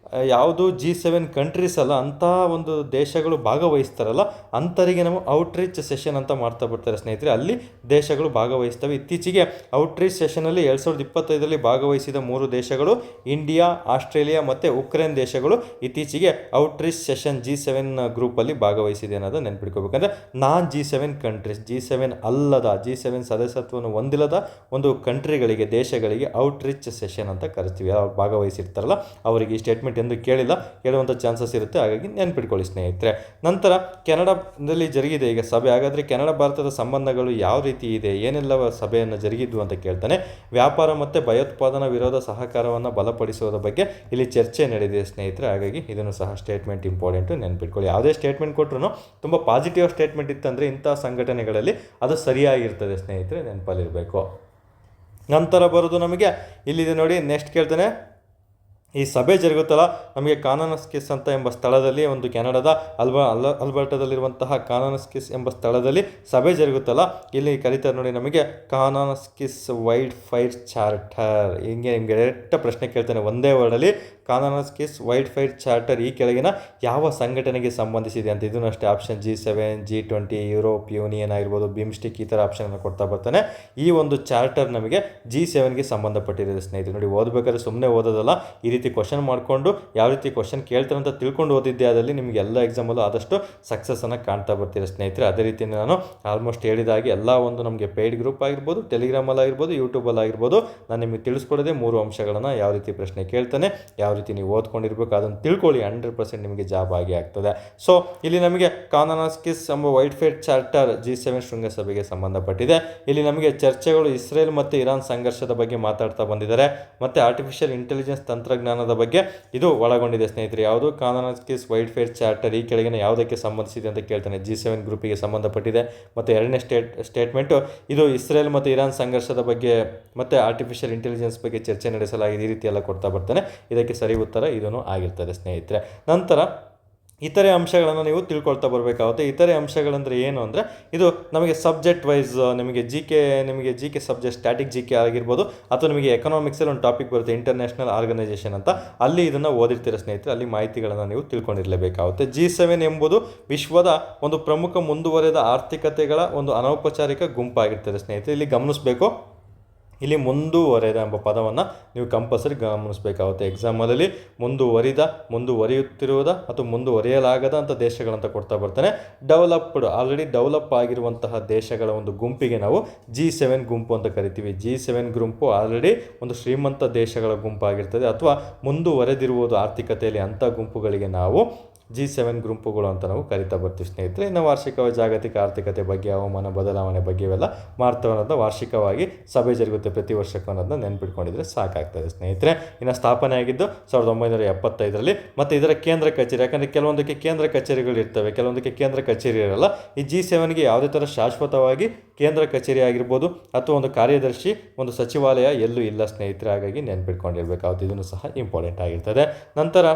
Speaker 1: ಯಾವುದು G7 ಕಂಟ್ರೀಸ್ ಅಲ್ಲ, ಅಂಥ ಒಂದು ದೇಶಗಳು ಭಾಗವಹಿಸ್ತಾರಲ್ಲ ಅಂಥವರಿಗೆ ನಾವು ಔಟ್ರೀಚ್ ಸೆಷನ್ ಅಂತ ಮಾಡ್ತಾ ಬರ್ತಾರೆ ಸ್ನೇಹಿತರೆ. ಅಲ್ಲಿ ದೇಶಗಳು ಭಾಗವಹಿಸ್ತವೆ. ಇತ್ತೀಚೆಗೆ ಔಟ್ರೀಚ್ ಸೆಷನಲ್ಲಿ 2025ರಲ್ಲಿ ಭಾಗವಹಿಸಿದ 3 ದೇಶಗಳು ಇಂಡಿಯಾ, ಆಸ್ಟ್ರೇಲಿಯಾ ಮತ್ತು ಉಕ್ರೇನ್ ದೇಶಗಳು ಇತ್ತೀಚೆಗೆ ಔಟ್ರೀಚ್ ಸೆಷನ್ G7 ಗ್ರೂಪಲ್ಲಿ ಭಾಗವಹಿಸಿದೆ ಅನ್ನೋದು ನೆನ್ಪಿಟ್ಕೋಬೇಕಂದ್ರೆ ನಾನ್ G7 ಕಂಟ್ರೀಸ್, G7 ಅಲ್ಲದ, G7 ಸದಸ್ಯತ್ವವನ್ನು ಹೊಂದಿಲ್ಲದ ಒಂದು ಕಂಟ್ರಿಗಳಿಗೆ, ದೇಶಗಳಿಗೆ ಔಟ್ರೀಚ್ ಸೆಷನ್ ಅಂತ ಕರಿತೀವಿ. ಅವ್ರು ಭಾಗವಹಿಸಿರ್ತಾರಲ್ಲ ಅವರಿಗೆ ಈ ಸ್ಟೇಟ್ಮೆಂಟ್ ಎಂದು ಕೇಳುವಂಥ ಚಾನ್ಸಸ್ ಇರುತ್ತೆ, ಹಾಗಾಗಿ ನೆನ್ಪಿಟ್ಕೊಳ್ಳಿ ಸ್ನೇಹಿತರೆ. ನಂತರ ಕೆನಡಾದಲ್ಲಿ ಜರುಗಿದೆ ಈಗ ಸಭೆ. ಹಾಗಾದರೆ ಕೆನಡಾ ಭಾರತದ ಸಂಬಂಧಗಳು ಯಾವ ರೀತಿ ಇದೆ, ಏನೆಲ್ಲ ಸಭೆಯನ್ನು ಜರುಗಿದ್ವು ಅಂತ ಕೇಳ್ತಾನೆ. ವ್ಯಾಪಾರ ಮತ್ತು ಭಯೋತ್ಪಾದನಾ ವಿರೋಧ ಸಹಕಾರವನ್ನು ಬಲಪಡಿಸುವುದರ ಬಗ್ಗೆ ಇಲ್ಲಿ ಚರ್ಚೆ ನಡೆದಿದೆ ಸ್ನೇಹಿತರೆ, ಹಾಗಾಗಿ ಇದನ್ನು ಸಹ ಸ್ಟೇಟ್ಮೆಂಟ್ ಇಂಪಾರ್ಟೆಂಟು, ನೆನ್ಪಿಟ್ಕೊಳ್ಳಿ. ಯಾವುದೇ ಸ್ಟೇಟ್ಮೆಂಟ್ ಕೊಟ್ಟರು ತುಂಬ ಪಾಸಿಟಿವ್ ಸ್ಟೇಟ್ಮೆಂಟ್ ಇತ್ತಂದರೆ ಇಂಥ ಸಂಘಟನೆಗಳಲ್ಲಿ ಅದು ಸರಿಯಾಗಿರ್ತದೆ ಸ್ನೇಹಿತರೆ, ನೆನಪಲ್ಲಿರಬೇಕು. ನಂತರ ಬರೋದು ನಮಗೆ ಇಲ್ಲಿದೆ ನೋಡಿ. ನೆಕ್ಸ್ಟ್ ಕೇಳ್ತಾನೆ, ಈ ಸಭೆ ಜರುಗುತ್ತಲ್ಲ ನಮಗೆ ಕಾನಾನಸ್ಕಿಸ್ ಅಂತ ಎಂಬ ಸ್ಥಳದಲ್ಲಿ, ಒಂದು ಕೆನಡಾದ ಅಲ್ಬರ್ಟಾದಲ್ಲಿರುವಂತಹ ಕಾನಾನಸ್ಕಿಸ್ ಎಂಬ ಸ್ಥಳದಲ್ಲಿ ಸಭೆ ಜರುಗುತ್ತಲ್ಲ, ಇಲ್ಲಿ ಕರೀತಾರೆ ನೋಡಿ ನಮಗೆ ಕಾನಾನಸ್ಕಿಸ್ ವೈಲ್ಡ್ ಫೈರ್ ಚಾರ್ಟರ್. ಹಿಂಗೆ ನಿಮಗೆ ಡೈರೆಕ್ಟ್ ಪ್ರಶ್ನೆ ಕೇಳ್ತಾನೆ ಒಂದೇ ವರ್ಡಲ್ಲಿ, ಕಾನಾನಸ್ಕಿಸ್ ವೈಲ್ಡ್ ಫೈರ್ ಚಾರ್ಟರ್ ಈ ಕೆಳಗಿನ ಯಾವ ಸಂಘಟನೆಗೆ ಸಂಬಂಧಿಸಿದೆ ಅಂತ. ಇದನ್ನು ಅಷ್ಟೇ option G7, G20, Europe union ಆಗಿರ್ಬೋದು, ಬಿಮ್ಸ್ಟಿಕ್, ಈ ಥರ ಆಪ್ಷನನ್ನು ಕೊಡ್ತಾ ಬರ್ತಾನೆ. ಈ ಒಂದು ಚಾರ್ಟರ್ ನಮಗೆ G7ಗೆ ಸಂಬಂಧಪಟ್ಟಿರೋದು ಸ್ನೇಹಿತರೆ. ನೋಡಿ, ಓದಬೇಕಾದ್ರೆ ಸುಮ್ಮನೆ ಓದೋದಲ್ಲ, ಈ ರೀತಿ ಕ್ವಶನ್ ಮಾಡಿಕೊಂಡು ಯಾವ ರೀತಿ ಕ್ವಶನ್ ಕೇಳ್ತಾರೆ ಅಂತ ತಿಳ್ಕೊಂಡು ಓದಿದ್ದೆ ಆದಲ್ಲಿ ನಿಮಗೆ ಎಲ್ಲ ಎಕ್ಸಾಮಲ್ಲೂ ಆದಷ್ಟು ಸಕ್ಸಸ್ಸನ್ನು ಕಾಣ್ತಾ ಬರ್ತೀರಾ ಸ್ನೇಹಿತರೆ. ಅದೇ ರೀತಿ ನಾನು ಆಲ್ಮೋಸ್ಟ್ ಹೇಳಿದಾಗೆ ಎಲ್ಲ ಒಂದು ನಮಗೆ ಪೇಯ್ಡ್ ಗ್ರೂಪ್ ಆಗಿರ್ಬೋದು, ಟೆಲಿಗ್ರಾಮಲ್ಲಿ ಆಗಿರ್ಬೋದು, ಯೂಟ್ಯೂಬಲ್ಲಿ ಆಗಿರ್ಬೋದು, ನಾನು ನಿಮಗೆ ತಿಳಿಸ್ಕೊಡೋದೇ 3 ಅಂಶಗಳನ್ನು. ಯಾವ ರೀತಿ ಪ್ರಶ್ನೆ ಕೇಳ್ತಾನೆ, ಯಾವ ರೀತಿ ನೀವು ಓದ್ಕೊಂಡಿರ್ಬೇಕು, ಅದನ್ನು ತಿಳ್ಕೊಳ್ಳಿ, 100% ನಿಮಗೆ ಜಾಬ್ ಆಗಿ ಆಗ್ತದೆ. ಸೊ ಇಲ್ಲಿ ನಮಗೆ ಕಾನಾನಸ್ಕಿಸ್ ಎಂಬ ವೈಟ್ ಫೈರ್ ಚಾರ್ಟರ್ G7 ಶೃಂಗಸಭೆಗೆ ಸಂಬಂಧಪಟ್ಟಿದೆ. ಇಲ್ಲಿ ನಮಗೆ ಚರ್ಚೆಗಳು ಇಸ್ರೇಲ್ ಮತ್ತು ಇರಾನ್ ಸಂಘರ್ಷದ ಬಗ್ಗೆ ಮಾತಾಡ್ತಾ ಬಂದಿದ್ದಾರೆ, ಮತ್ತು ಆರ್ಟಿಫಿಷಿಯಲ್ ಇಂಟೆಲಿಜೆನ್ಸ್ ತಂತ್ರಜ್ಞಾನದ ಬಗ್ಗೆ ಇದು ಒಳಗೊಂಡಿದೆ ಸ್ನೇಹಿತರೆ. ಯಾವುದು ಕಾನಾನಸ್ಕಿಸ್ ವೈಟ್ ಫೈರ್ ಚಾರ್ಟರ್ ಈ ಕೆಳಗಿನ ಯಾವುದಕ್ಕೆ ಸಂಬಂಧಿಸಿದೆ ಅಂತ ಕೇಳ್ತಾನೆ. G7 ಗ್ರೂಪಿಗೆ ಸಂಬಂಧಪಟ್ಟಿದೆ. ಮತ್ತು ಎರಡನೇ ಸ್ಟೇಟ್ಮೆಂಟು, ಇದು ಇಸ್ರೇಲ್ ಮತ್ತು ಇರಾನ್ ಸಂಘರ್ಷದ ಬಗ್ಗೆ ಮತ್ತು ಆರ್ಟಿಫಿಷಿಯಲ್ ಇಂಟೆಲಿಜೆನ್ಸ್ ಬಗ್ಗೆ ಚರ್ಚೆ ನಡೆಸಲಾಗಿದೆ. ಈ ರೀತಿ ಎಲ್ಲ ಕೊಡ್ತಾ ಬರ್ತಾನೆ. ಇದಕ್ಕೆ ಸರಿ ಉತ್ತರ ಇದೂ ಆಗಿರ್ತದೆ ಸ್ನೇಹಿತರೆ. ನಂತರ ಇತರೆ ಅಂಶಗಳನ್ನು ನೀವು ತಿಳ್ಕೊಳ್ತಾ ಬರಬೇಕಾಗುತ್ತೆ. ಇತರೆ ಅಂಶಗಳಂದರೆ ಏನು ಅಂದರೆ, ಇದು ನಮಗೆ ಸಬ್ಜೆಕ್ಟ್ ವೈಸ್ ನಿಮಗೆ G K subject, static G K ಆಗಿರ್ಬೋದು, ಅಥವಾ ನಿಮಗೆ ಎಕನಾಮಿಕ್ಸಲ್ಲಿ ಒಂದು ಟಾಪಿಕ್ ಬರುತ್ತೆ ಇಂಟರ್ನ್ಯಾಷನಲ್ ಆರ್ಗನೈಸೇಷನ್ ಅಂತ, ಅಲ್ಲಿ ಇದನ್ನು ಓದಿರ್ತೀರ ಸ್ನೇಹಿತರೆ. ಅಲ್ಲಿ ಮಾಹಿತಿಗಳನ್ನು ನೀವು ತಿಳ್ಕೊಂಡಿರಲೇಬೇಕಾಗುತ್ತೆ. G7 ಎಂಬುದು ವಿಶ್ವದ ಒಂದು ಪ್ರಮುಖ ಮುಂದುವರೆದ ಆರ್ಥಿಕತೆಗಳ ಒಂದು ಅನೌಪಚಾರಿಕ ಗುಂಪಾಗಿರ್ತದೆ ಸ್ನೇಹಿತರೆ. ಇಲ್ಲಿ ಗಮನಿಸಬೇಕು, ಇಲ್ಲಿ ಮುಂದುವರೆದ ಎಂಬ ಪದವನ್ನು ನೀವು ಕಂಪಲ್ಸರಿ ಗಮನಿಸಬೇಕಾಗುತ್ತೆ. ಎಕ್ಸಾಮಲ್ಲಿ ಮುಂದುವರಿಯುತ್ತಿರುವುದ ಅಥವಾ ಮುಂದುವರಿಯಲಾಗದ ಅಂತ ದೇಶಗಳಂತ ಕೊಡ್ತಾ ಬರ್ತಾನೆ. ಆಲ್ರೆಡಿ ಡೆವಲಪ್ ಆಗಿರುವಂತಹ ದೇಶಗಳ ಒಂದು ಗುಂಪಿಗೆ ನಾವು G7 ಗುಂಪು ಅಂತ ಕರಿತೀವಿ. G7 ಗುಂಪು ಆಲ್ರೆಡಿ ಒಂದು ಶ್ರೀಮಂತ ದೇಶಗಳ ಗುಂಪಾಗಿರ್ತದೆ, ಅಥವಾ ಮುಂದುವರೆದಿರುವುದು ಆರ್ಥಿಕತೆಯಲ್ಲಿ ಅಂಥ ಗುಂಪುಗಳಿಗೆ ನಾವು G7 ಗುಂಪುಗಳು ಅಂತ ನಾವು ಕರಿತಾ ಬರ್ತೀವಿ ಸ್ನೇಹಿತರೆ. ಇನ್ನು ವಾರ್ಷಿಕ ಜಾಗತಿಕ ಆರ್ಥಿಕತೆ ಬಗ್ಗೆ, ಹವಾಮಾನ ಬದಲಾವಣೆ ಬಗ್ಗೆ ಇವೆಲ್ಲ ಮಾಡ್ತಾವನ್ನೋದನ್ನ ವಾರ್ಷಿಕವಾಗಿ ಸಭೆ ಜರುಗುತ್ತೆ ಪ್ರತಿ ವರ್ಷಕ್ಕೂ ಅನ್ನೋದನ್ನ ನೆನ್ಪಿಟ್ಕೊಂಡಿದ್ರೆ ಸಾಕಾಗ್ತದೆ ಸ್ನೇಹಿತರೆ. ಇನ್ನು ಸ್ಥಾಪನೆ ಆಗಿದ್ದು 1975ರಲ್ಲಿ. ಮತ್ತು ಇದರ ಕೇಂದ್ರ ಕಚೇರಿ, ಯಾಕಂದರೆ ಕೆಲವೊಂದಕ್ಕೆ ಕೇಂದ್ರ ಕಚೇರಿಗಳು ಇರ್ತವೆ, ಕೆಲವೊಂದಕ್ಕೆ ಕೇಂದ್ರ ಕಚೇರಿ ಇರಲ್ಲ. ಈ G7ಗೆ ಯಾವುದೇ ಥರ ಶಾಶ್ವತವಾಗಿ ಕೇಂದ್ರ ಕಚೇರಿ ಆಗಿರ್ಬೋದು ಅಥವಾ ಒಂದು ಕಾರ್ಯದರ್ಶಿ, ಒಂದು ಸಚಿವಾಲಯ ಎಲ್ಲೂ ಇಲ್ಲ ಸ್ನೇಹಿತರೆ. ಹಾಗಾಗಿ ನೆನ್ಪಿಟ್ಕೊಂಡಿರ್ಬೇಕಾಗುತ್ತೆ. ಇದನ್ನು ಸಹ ಇಂಪಾರ್ಟೆಂಟ್ ಆಗಿರ್ತದೆ. ನಂತರ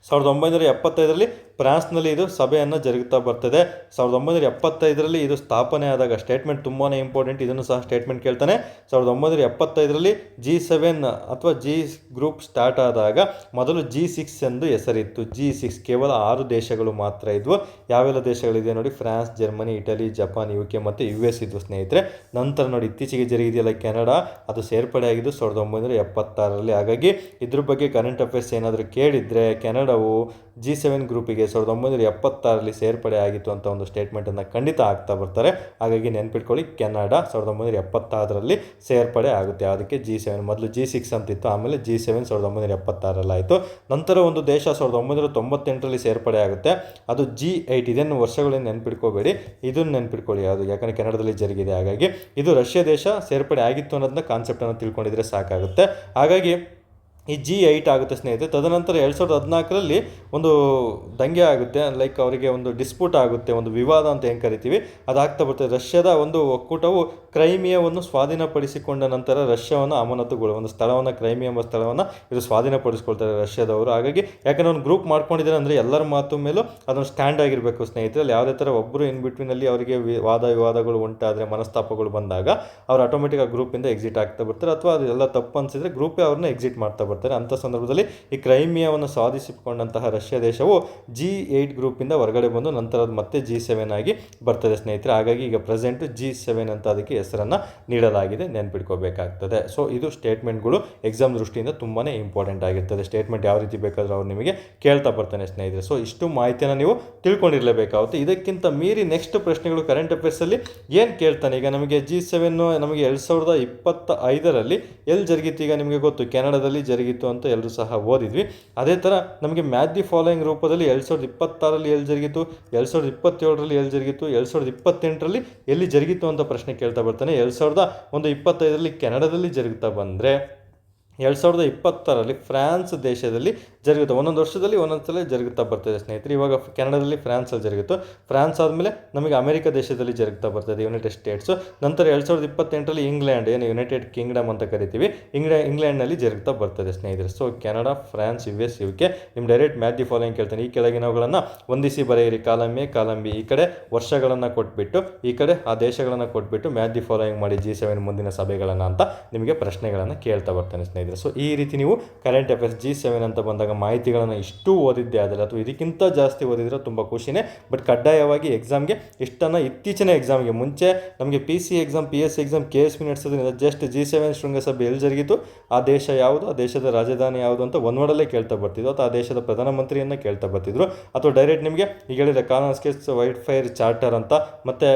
Speaker 1: 1975ರಲ್ಲಿ ಫ್ರಾನ್ಸ್ನಲ್ಲಿ ಇದು ಸಭೆಯನ್ನು ಜರುಗುತ್ತಾ ಬರ್ತದೆ. 1975ರಲ್ಲಿ ಇದು ಸ್ಥಾಪನೆ ಆದಾಗ, ಸ್ಟೇಟ್ಮೆಂಟ್ ತುಂಬಾ ಇಂಪಾರ್ಟೆಂಟ್, ಇದನ್ನು ಸಹ ಸ್ಟೇಟ್ಮೆಂಟ್ ಕೇಳ್ತಾನೆ. 1975ರಲ್ಲಿ G7 ಅಥವಾ G ಗ್ರೂಪ್ ಸ್ಟಾರ್ಟ್ ಆದಾಗ ಮೊದಲು G6 ಎಂದು ಹೆಸರಿತ್ತು. G6 ಕೇವಲ 6 ದೇಶಗಳು ಮಾತ್ರ ಇದ್ವು. ಯಾವೆಲ್ಲ ದೇಶಗಳಿದೆ ನೋಡಿ, France, Germany, Italy, Japan, UK ಮತ್ತು US ಇದ್ವು ಸ್ನೇಹಿತರೆ. ನಂತರ ನೋಡಿ, ಇತ್ತೀಚೆಗೆ ಜರುಗಿದೆಯಲ್ಲ ಕೆನಡಾ, ಅದು ಸೇರ್ಪಡೆ ಆಗಿದ್ದು 1976ರಲ್ಲಿ. ಹಾಗಾಗಿ ಇದ್ರ ಬಗ್ಗೆ ಕರೆಂಟ್ ಅಫೇರ್ಸ್ ಏನಾದರೂ ಕೇಳಿದರೆ, ಕೆನಡಾವು G7 ಗ್ರೂಪಿಗೆ 1976ರಲ್ಲಿ ಸೇರ್ಪಡೆ ಆಗಿತ್ತು ಅಂತ ಒಂದು ಸ್ಟೇಟ್ಮೆಂಟನ್ನು ಖಂಡಿತ ಆಗ್ತಾ ಬರ್ತಾರೆ. ಹಾಗಾಗಿ ನೆನ್ಪಿಟ್ಕೊಳ್ಳಿ, ಕೆನಡಾ 1976ರಲ್ಲಿ ಸೇರ್ಪಡೆ ಆಗುತ್ತೆ. ಅದಕ್ಕೆ G7, ಮೊದಲು G6 ಅಂತಿತ್ತು, ಆಮೇಲೆ G7 1976ರಲ್ಲಿ ಆಯಿತು. ನಂತರ ಒಂದು ದೇಶ 1998ರಲ್ಲಿ ಸೇರ್ಪಡೆ ಆಗುತ್ತೆ, ಅದು G8. ಇದನ್ನು ವರ್ಷಗಳೇನು ನೆನ್ಪಿಟ್ಕೋಬೇಡಿ, ಇದನ್ನು ನೆನ್ಪಿಟ್ಕೊಳ್ಳಿ ಯಾವುದು, ಯಾಕಂದರೆ ಕೆನಡಾದಲ್ಲಿ ಜರುಗಿದೆ. ಹಾಗಾಗಿ ಇದು ರಷ್ಯಾ ದೇಶ ಸೇರ್ಪಡೆ ಆಗಿತ್ತು ಅನ್ನೋದನ್ನ ಕಾನ್ಸೆಪ್ಟನ್ನು ತಿಳ್ಕೊಂಡಿದ್ರೆ ಸಾಕಾಗುತ್ತೆ. ಹಾಗಾಗಿ ಈ G8 ಆಗುತ್ತೆ ಸ್ನೇಹಿತರೆ. ತದನಂತರ 2014ರಲ್ಲಿ ಒಂದು ದಂಗೆ ಆಗುತ್ತೆ, ಲೈಕ್ ಅವರಿಗೆ ಒಂದು ಡಿಸ್ಪ್ಯೂಟ್ ಆಗುತ್ತೆ, ಒಂದು ವಿವಾದ ಅಂತ ಹೆಂಗೆ ಕರಿತೀವಿ ಅದಾಗ್ತಾ ಬರ್ತದೆ. ರಷ್ಯಾದ ಒಂದು ಒಕ್ಕೂಟವು ಕ್ರೈಮಿಯಾವನ್ನು ಸ್ವಾಧೀನಪಡಿಸಿಕೊಂಡ ನಂತರ ರಷ್ಯಾವನ್ನು ಒಂದು ಸ್ಥಳವನ್ನು, ಕ್ರೈಮಿಯಾ ಎಂಬ ಸ್ಥಳವನ್ನು ಇದು ಸ್ವಾಧೀನಪಡಿಸ್ಕೊಳ್ತಾರೆ ರಷ್ಯಾದವರು. ಹಾಗಾಗಿ ಯಾಕಂದರೆ ಒಂದು ಗ್ರೂಪ್ ಮಾಡ್ಕೊಂಡಿದ್ದಾರೆ ಅಂದರೆ ಎಲ್ಲರ ಮಾತು ಮೇಲೂ ಅದನ್ನು ಸ್ಟ್ಯಾಂಡ್ ಆಗಿರಬೇಕು ಸ್ನೇಹಿತರೆ. ಅಲ್ಲಿ ಯಾವುದೇ ಥರ ಒಬ್ಬರು ಇನ್ ಬಿಟ್ವೀನಲ್ಲಿ ಅವರಿಗೆ ವಿವಾದಗಳು ಉಂಟಾದರೆ, ಮನಸ್ತಾಪಗಳು ಬಂದಾಗ ಅವ್ರು ಆಟೋಮೆಟಿಕ್ ಆ ಗ್ರೂಪಿಂದ ಎಕ್ಸಿಟ್ ಆಗ್ತಾ ಬರ್ತಾರೆ, ಅಥವಾ ಅದೆಲ್ಲ ತಪ್ಪು ಅನಿಸಿದರೆ ಗ್ರೂಪೇ ಅವ್ರನ್ನ ಎಕ್ಸಿಟ್ ಮಾಡ್ತಾ ಬರ್ತಾರೆ. ಅಂಥ ಸಂದರ್ಭದಲ್ಲಿ ಈ ಕ್ರೈಮಿಯಾವನ್ನು ಸ್ವಾಧೀನಿಸಿಕೊಂಡಂತಹ ರಷ್ಯಾ ದೇಶವು G8 ಗ್ರೂಪಿಂದ ಹೊರಗಡೆ ಬಂದು ನಂತರ ಅದು ಮತ್ತೆ G7 ಆಗಿ ಬರ್ತದೆ ಸ್ನೇಹಿತರೆ. ಹಾಗಾಗಿ ಈಗ ಪ್ರೆಸೆಂಟ್ G7 ಅಂತ ಅದಕ್ಕೆ ಹೆಸರನ್ನು ನೀಡಲಾಗಿದೆ, ನೆನ್ಪಿಟ್ಕೋಬೇಕಾಗ್ತದೆ. ಸೊ ಇದು ಸ್ಟೇಟ್ಮೆಂಟ್ಗಳು ಎಕ್ಸಾಮ್ ದೃಷ್ಟಿಯಿಂದ ತುಂಬಾ ಇಂಪಾರ್ಟೆಂಟ್ ಆಗಿರ್ತದೆ. ಸ್ಟೇಟ್ಮೆಂಟ್ ಯಾವ ರೀತಿ ಬೇಕಾದರೂ ಅವ್ರು ನಿಮಗೆ ಕೇಳ್ತಾ ಬರ್ತಾನೆ ಸ್ನೇಹಿತರೆ. ಸೊ ಇಷ್ಟು ಮಾಹಿತಿಯನ್ನು ನೀವು ತಿಳ್ಕೊಂಡಿರಲೇಬೇಕಾಗುತ್ತೆ. ಇದಕ್ಕಿಂತ ಮೀರಿ ನೆಕ್ಸ್ಟ್ ಪ್ರಶ್ನೆಗಳು ಕರೆಂಟ್ ಅಫೇರ್ಸಲ್ಲಿ ಏನು ಕೇಳ್ತಾನೆ. ಈಗ ನಮಗೆ G7 ನಮಗೆ 2025ರಲ್ಲಿ ಎಲ್ಲಿ ಜರುಗಿತ್ತು, ಈಗ ನಿಮಗೆ ಗೊತ್ತು ಕೆನಡಾದಲ್ಲಿ ಜರುಗಿತ್ತು ಅಂತ ಎಲ್ಲರೂ ಸಹ ಓದಿದ್ವಿ. ಅದೇ ಥರ ನಮಗೆ ಮ್ಯಾಚ್ ದಿ ಫಾಲೋಯಿಂಗ್ ರೂಪದಲ್ಲಿ 2026ರಲ್ಲಿ ಎಲ್ಲಿ ಜರುಗಿತು, 2027ರಲ್ಲಿ ಎಲ್ಲಿ ಜರುಗಿತು, 2028ರಲ್ಲಿ ಎಲ್ಲಿ ಜರುಗಿತು ಅಂತ ಪ್ರಶ್ನೆ ಕೇಳ್ತಾ ಬರ್ತಾನೆ. 2025ರಲ್ಲಿ ಕೆನಡಾದಲ್ಲಿ ಜರುಗುತ್ತಾ ಬಂದರೆ 2020ರಲ್ಲಿ ಫ್ರಾನ್ಸ್ ದೇಶದಲ್ಲಿ ಜರುಗುತ್ತೆ. ಒಂದೊಂದು ವರ್ಷದಲ್ಲಿ ಒಂದೊಂದು ಸಲ ಜರುಗುತ್ತಾ ಬರ್ತದೆ ಸ್ನೇಹಿತರೆ. ಇವಾಗ ಕೆನಡಾದಲ್ಲಿ ಫ್ರಾನ್ಸಲ್ಲಿ ಜರುಗಿತ್ತು. ಫ್ರಾನ್ಸ್ ಆದಮೇಲೆ ನಮಗೆ ಅಮೆರಿಕ ದೇಶದಲ್ಲಿ ಜರುಗ್ತಾ ಬರ್ತದೆ, ಯುನೈಟೆಡ್ ಸ್ಟೇಟ್ಸು. ನಂತರ 2028ರಲ್ಲಿ ಇಂಗ್ಲೆಂಡ್, ಏನು ಯುನೈಟೆಡ್ ಕಿಂಗ್ಡಮ್ ಅಂತ ಕರಿತೀವಿ, ಇಂಗ್ಲೆಂಡ್ನಲ್ಲಿ ಜರುಗ್ತಾ ಬರ್ತದೆ ಸ್ನೇಹಿತರೆ. So Canada, France, US, UK. ನಿಮ್ಮ ಡೈರೆಕ್ಟ್ ಮ್ಯಾಚ್ ದಿ ಫಾಲೋಯಿಂಗ್ ಕೇಳ್ತಾನೆ. ಈ ಕೆಳಗಿನವುಗಳನ್ನು ಹೊಂದಿಸಿ ಬರೆಯಿರಿ. Column A, column B. ಈ ಕಡೆ ವರ್ಷಗಳನ್ನು ಕೊಟ್ಬಿಟ್ಟು, ಈ ಕಡೆ ಆ ದೇಶಗಳನ್ನು ಕೊಟ್ಬಿಟ್ಟು ಮ್ಯಾಚ್ ದಿ ಫಾಲೋಯಿಂಗ್ ಮಾಡಿ G7 ಮುಂದಿನ ಸಭೆಗಳನ್ನು ಅಂತ ನಿಮಗೆ ಪ್ರಶ್ನೆಗಳನ್ನು ಕೇಳ್ತಾ ಬರ್ತಾನೆ ಸ್ನೇಹಿತರೆ. ಸೊ ಈ ರೀತಿ ನೀವು ಕರೆಂಟ್ ಅಫೇರ್ಸ್ G7 ಅಂತ ಬಂದಾಗ ಮಾಹಿತಿಗಳನ್ನು ಇಷ್ಟು ಓದಿದ್ದೆ ಆದರೆ ಅಥವಾ ಇದಕ್ಕಿಂತ ಜಾಸ್ತಿ ಓದಿದ್ರೆ ತುಂಬ ಖುಷಿನೇ. ಬಟ್ ಕಡ್ಡಾಯವಾಗಿ ಎಕ್ಸಾಮ್ಗೆ ಇಷ್ಟನ್ನು ಇತ್ತೀಚಿನ ಎಕ್ಸಾಮ್ಗೆ ಮುಂಚೆ ನಮಗೆ PC exam, PS exam, KSP ನಡೆಸೋದ್ರಿಂದ ಜಸ್ಟ್ G7 ಶೃಂಗಸಭೆ ಎಲ್ಲಿ ಜರುಗಿತು, ಆ ದೇಶ ಯಾವುದು, ಆ ದೇಶದ ರಾಜಧಾನಿ ಯಾವುದು ಅಂತ ಒಂದು ವರ್ಡಲ್ಲೇ ಕೇಳ್ತಾ ಬರ್ತಿದ್ರು, ಅಥವಾ ಆ ದೇಶದ ಪ್ರಧಾನಮಂತ್ರಿಯನ್ನು ಕೇಳ್ತಾ ಬರ್ತಿದ್ರು, ಅಥವಾ ಡೈರೆಕ್ಟ್ ನಿಮಗೆ ಈಗ ಹೇಳಿದ್ರೆ ಕಾನ್ಸ್ಕೆಸ್ ವೈಟ್ ಫೈರ್ ಚಾರ್ಟರ್ ಅಂತ ಮತ್ತು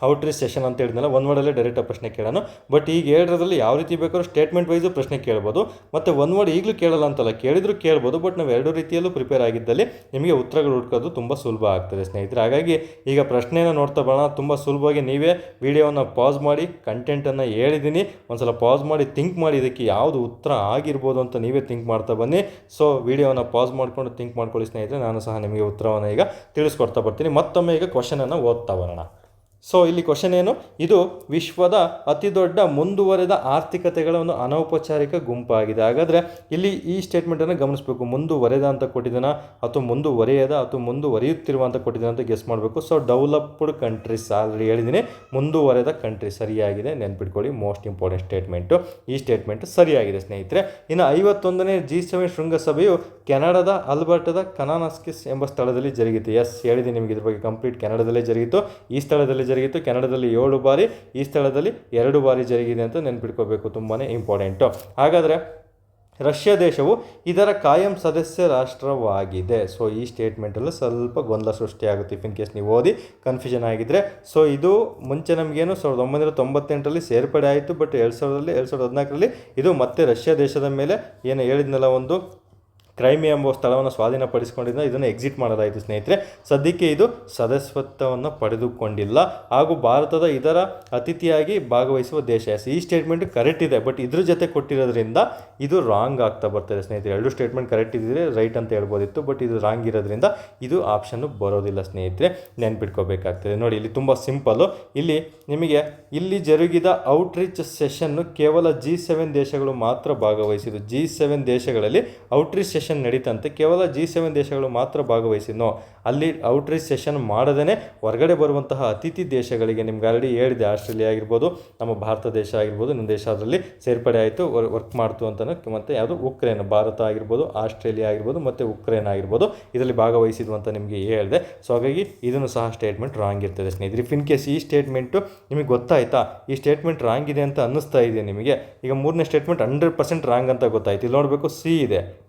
Speaker 1: ಔಟ್ರೀಚ್ ಸೆಷನ್ ಅಂತ ಹೇಳಿದ್ನಲ್ಲ, ಒಂದು ವರ್ಡಲ್ಲೇ ಡೈರೆಕ್ಟ್ ಪ್ರಶ್ನೆ ಕೇಳೋಣ. ಬಟ್ ಈಗ ಹೇಳೋದ್ರಲ್ಲಿ ಯಾವ ರೀತಿ ಬೇಕಾದ್ರೂ ಸ್ಟೇಟ್ಮೆಂಟ್ ವೈಸು ಪ್ರಶ್ನೆ ಕೇಳ್ಬೋದು, ಮತ್ತು ಒಂದು ವರ್ಡ್ ಈಗಲೂ ಕೇಳಲ್ಲ ಅಂತಲ್ಲ, ಕೇಳಿದ್ರು ಕೇಳ್ಬೋದು. ಬಟ್ ನಾವು ಎರಡು ರೀತಿಯಲ್ಲೂ ಪ್ರಿಪೇರ್ ಆಗಿದ್ದಲ್ಲಿ ನಿಮಗೆ ಉತ್ತರಗಳು ಹುಡ್ಕೋದು ತುಂಬ ಸುಲಭ ಆಗ್ತದೆ ಸ್ನೇಹಿತರೆ. ಹಾಗಾಗಿ ಈಗ ಪ್ರಶ್ನೆಯನ್ನು ನೋಡ್ತಾ ಬರೋಣ. ತುಂಬ ಸುಲಭವಾಗಿ ನೀವೇ ವಿಡಿಯೋವನ್ನು ಪಾಸ್ ಮಾಡಿ, ಕಂಟೆಂಟನ್ನು ಹೇಳಿದ್ದೀನಿ, ಒಂದ್ಸಲ ಪಾಸ್ ಮಾಡಿ ಥಿಂಕ್ ಮಾಡಿ ಇದಕ್ಕೆ ಯಾವುದು ಉತ್ತರ ಆಗಿರ್ಬೋದು ಅಂತ ನೀವೇ ಥಿಂಕ್ ಮಾಡ್ತಾ ಬನ್ನಿ. ಸೊ ವಿಡಿಯೋವನ್ನು ಪಾಸ್ ಮಾಡಿಕೊಂಡು ಥಿಂಕ್ ಮಾಡ್ಕೊಳ್ಳಿ ಸ್ನೇಹಿತರೆ. ನಾನು ಸಹ ನಿಮಗೆ ಉತ್ತರವನ್ನು ಈಗ ತಿಳಿಸ್ಕೊಡ್ತಾ ಬರ್ತೀನಿ. ಮತ್ತೊಮ್ಮೆ ಈಗ ಕ್ವಶನನ್ನು ಓದ್ತಾ ಬರೋಣ. ಸೊ ಇಲ್ಲಿ ಕ್ವಶನ್ ಏನು, ಇದು ವಿಶ್ವದ ಅತಿ ದೊಡ್ಡ ಮುಂದುವರೆದ ಆರ್ಥಿಕತೆಗಳ ಒಂದು ಅನೌಪಚಾರಿಕ ಗುಂಪಾಗಿದೆ. ಹಾಗಾದರೆ ಇಲ್ಲಿ ಈ ಸ್ಟೇಟ್ಮೆಂಟನ್ನು ಗಮನಿಸಬೇಕು. ಮುಂದುವರೆದ ಅಂತ ಕೊಟ್ಟಿದ್ದಾನ, ಅಥವಾ ಮುಂದುವರಿಯದ, ಅಥವಾ ಮುಂದುವರಿಯುತ್ತಿರುವ ಅಂತ ಕೊಟ್ಟಿದ್ದಾನೆ ಅಂತ ಗೆಸ್ ಮಾಡಬೇಕು. ಸೊ ಡೆವಲಪ್ಡ್ ಕಂಟ್ರೀಸ್ ಆಲ್ರೆಡಿ ಹೇಳಿದ್ದೀನಿ, ಮುಂದುವರೆದ ಕಂಟ್ರಿ ಸರಿಯಾಗಿದೆ, ನೆನ್ಪಿಟ್ಕೊಳ್ಳಿ. ಮೋಸ್ಟ್ ಇಂಪಾರ್ಟೆಂಟ್ ಸ್ಟೇಟ್ಮೆಂಟು, ಈ ಸ್ಟೇಟ್ಮೆಂಟ್ ಸರಿಯಾಗಿದೆ ಸ್ನೇಹಿತರೆ. ಇನ್ನು 51ನೇ G7 ಶೃಂಗಸಭೆಯು ಕೆನಡಾದ ಅಲ್ಬರ್ಟಾದ ಕನಾನಾಸ್ಕಿಸ್ ಎಂಬ ಸ್ಥಳದಲ್ಲಿ ಜರುಗಿತು. ಎಸ್ ಹೇಳಿದ್ದೀನಿ ನಿಮಗೆ ಇದ್ರ ಬಗ್ಗೆ ಕಂಪ್ಲೀಟ್. ಕೆನಡಾದಲ್ಲೇ ಜರುಗಿತು. ಈ ಸ್ಥಳದಲ್ಲಿ ಜರುಗಿತು. ಕೆನಡಾದಲ್ಲಿ 7 ಬಾರಿ, ಈ ಸ್ಥಳದಲ್ಲಿ 2 ಬಾರಿ ಜರುಗಿದೆ ಅಂತ ನೆನ್ಪಿಟ್ಕೋಬೇಕು. ತುಂಬಾ ಇಂಪಾರ್ಟೆಂಟು. ಹಾಗಾದರೆ ರಷ್ಯಾ ದೇಶವು ಇದರ ಕಾಯಂ ಸದಸ್ಯ ರಾಷ್ಟ್ರವಾಗಿದೆ. ಸೊ ಈ ಸ್ಟೇಟ್ಮೆಂಟಲ್ಲೂ ಸ್ವಲ್ಪ ಗೊಂದಲ ಸೃಷ್ಟಿಯಾಗುತ್ತೆ ಇಫ್ ಇನ್ ಕೇಸ್ ನೀವು ಓದಿ ಕನ್ಫ್ಯೂಷನ್ ಆಗಿದ್ದರೆ. ಸೊ ಇದು ಮುಂಚೆ ನಮಗೇನು 1998ರಲ್ಲಿ ಸೇರ್ಪಡೆ ಆಯಿತು. ಬಟ್ 2014ರಲ್ಲಿ ಇದು ಮತ್ತೆ ರಷ್ಯಾ ದೇಶದ ಮೇಲೆ ಏನು ಹೇಳಿದ್ನಲ್ಲ, ಒಂದು ಕ್ರೈಮಿಯಾ ಎಂಬ ಸ್ಥಳವನ್ನು ಸ್ವಾಧೀನಪಡಿಸಿಕೊಂಡಿದ್ದ, ಇದನ್ನು ಎಕ್ಸಿಟ್ ಮಾಡೋದಾಯಿತು ಸ್ನೇಹಿತರೆ. ಸದ್ಯಕ್ಕೆ ಇದು ಸದಸ್ಯತ್ವವನ್ನು ಪಡೆದುಕೊಂಡಿಲ್ಲ, ಹಾಗೂ ಭಾರತದ ಇದರ ಅತಿಥಿಯಾಗಿ ಭಾಗವಹಿಸುವ ದೇಶ. ಈ ಸ್ಟೇಟ್ಮೆಂಟ್ ಕರೆಕ್ಟ್ ಇದೆ, ಬಟ್ ಇದ್ರ ಜೊತೆ ಕೊಟ್ಟಿರೋದ್ರಿಂದ ಇದು ರಾಂಗ್ ಆಗ್ತಾ ಬರ್ತದೆ ಸ್ನೇಹಿತರೆ. ಎರಡು ಸ್ಟೇಟ್ಮೆಂಟ್ ಕರೆಕ್ಟ್ ಇದ್ದರೆ ರೈಟ್ ಅಂತ ಹೇಳ್ಬೋದಿತ್ತು, ಬಟ್ ಇದು ರಾಂಗ್ ಇರೋದ್ರಿಂದ ಇದು ಆಪ್ಷನ್ನು ಬರೋದಿಲ್ಲ ಸ್ನೇಹಿತರೆ, ನೆನ್ಪಿಟ್ಕೋಬೇಕಾಗ್ತದೆ. ನೋಡಿ ಇಲ್ಲಿ ತುಂಬ ಸಿಂಪಲ್ಲು. ಇಲ್ಲಿ ಜರುಗಿದ ಔಟ್ರೀಚ್ ಸೆಷನ್ನು ಕೇವಲ G7 ದೇಶಗಳು ಮಾತ್ರ ಭಾಗವಹಿಸಿದ್ದು. G7 ದೇಶಗಳಲ್ಲಿ ಔಟ್ರೀಚ್ ಸೆಷನ್ ನಡೀತಂತೆ, ಕೇವಲ G7 ದೇಶಗಳು ಮಾತ್ರ ಭಾಗವಹಿಸಿದ್ನೋ. ಅಲ್ಲಿ ಔಟ್ರೀಚ್ ಸೆಷನ್ ಮಾಡದೇ ಹೊರಗಡೆ ಬರುವಂತಹ ಅತಿಥಿ ದೇಶಗಳಿಗೆ ನಿಮ್ಗೆ ಆಲ್ರೆಡಿ ಹೇಳಿದೆ, ಆಸ್ಟ್ರೇಲಿಯಾ ಆಗಿರ್ಬೋದು, ನಮ್ಮ ಭಾರತ ದೇಶ ಆಗಿರ್ಬೋದು, ನಮ್ಮ ದೇಶ ಅದರಲ್ಲಿ ಸೇರ್ಪಡೆ ಆಯಿತು, ವರ್ಕ್ ಮಾಡ್ತು ಅಂತ. ಮತ್ತು ಯಾವುದು ಉಕ್ರೇನ್, ಭಾರತ ಆಗಿರ್ಬೋದು, ಆಸ್ಟ್ರೇಲಿಯಾ ಆಗಿರ್ಬೋದು, ಮತ್ತು ಉಕ್ರೇನ್ ಆಗಿರ್ಬೋದು, ಇದರಲ್ಲಿ ಭಾಗವಹಿಸಿದ್ವು ಅಂತ ನಿಮಗೆ ಹೇಳಿದೆ. ಸೊ ಹಾಗಾಗಿ ಇದನ್ನು ಸಹ ಸ್ಟೇಟ್ಮೆಂಟ್ ರಾಂಗ್ ಇರ್ತದೆ ಸ್ನೇಹಿತರೆ. ಇಫ್ ಇನ್ ಕೇಸ್ ಈ ಸ್ಟೇಟ್ಮೆಂಟು ನಿಮಗೆ ಗೊತ್ತಾಯ್ತಾ, ಈ ಸ್ಟೇಟ್ಮೆಂಟ್ ರಾಂಗ್ ಇದೆ ಅಂತ ಅನ್ನಿಸ್ತಾ ಇದೆ ನಿಮಗೆ, ಈಗ 3ನೇ ಸ್ಟೇಟ್ಮೆಂಟ್ 100% ರಾಂಗ್ ಅಂತ ಗೊತ್ತಾಯ್ತು. ಇಲ್ಲಿ ನೋಡಬೇಕು C ಇದೆ,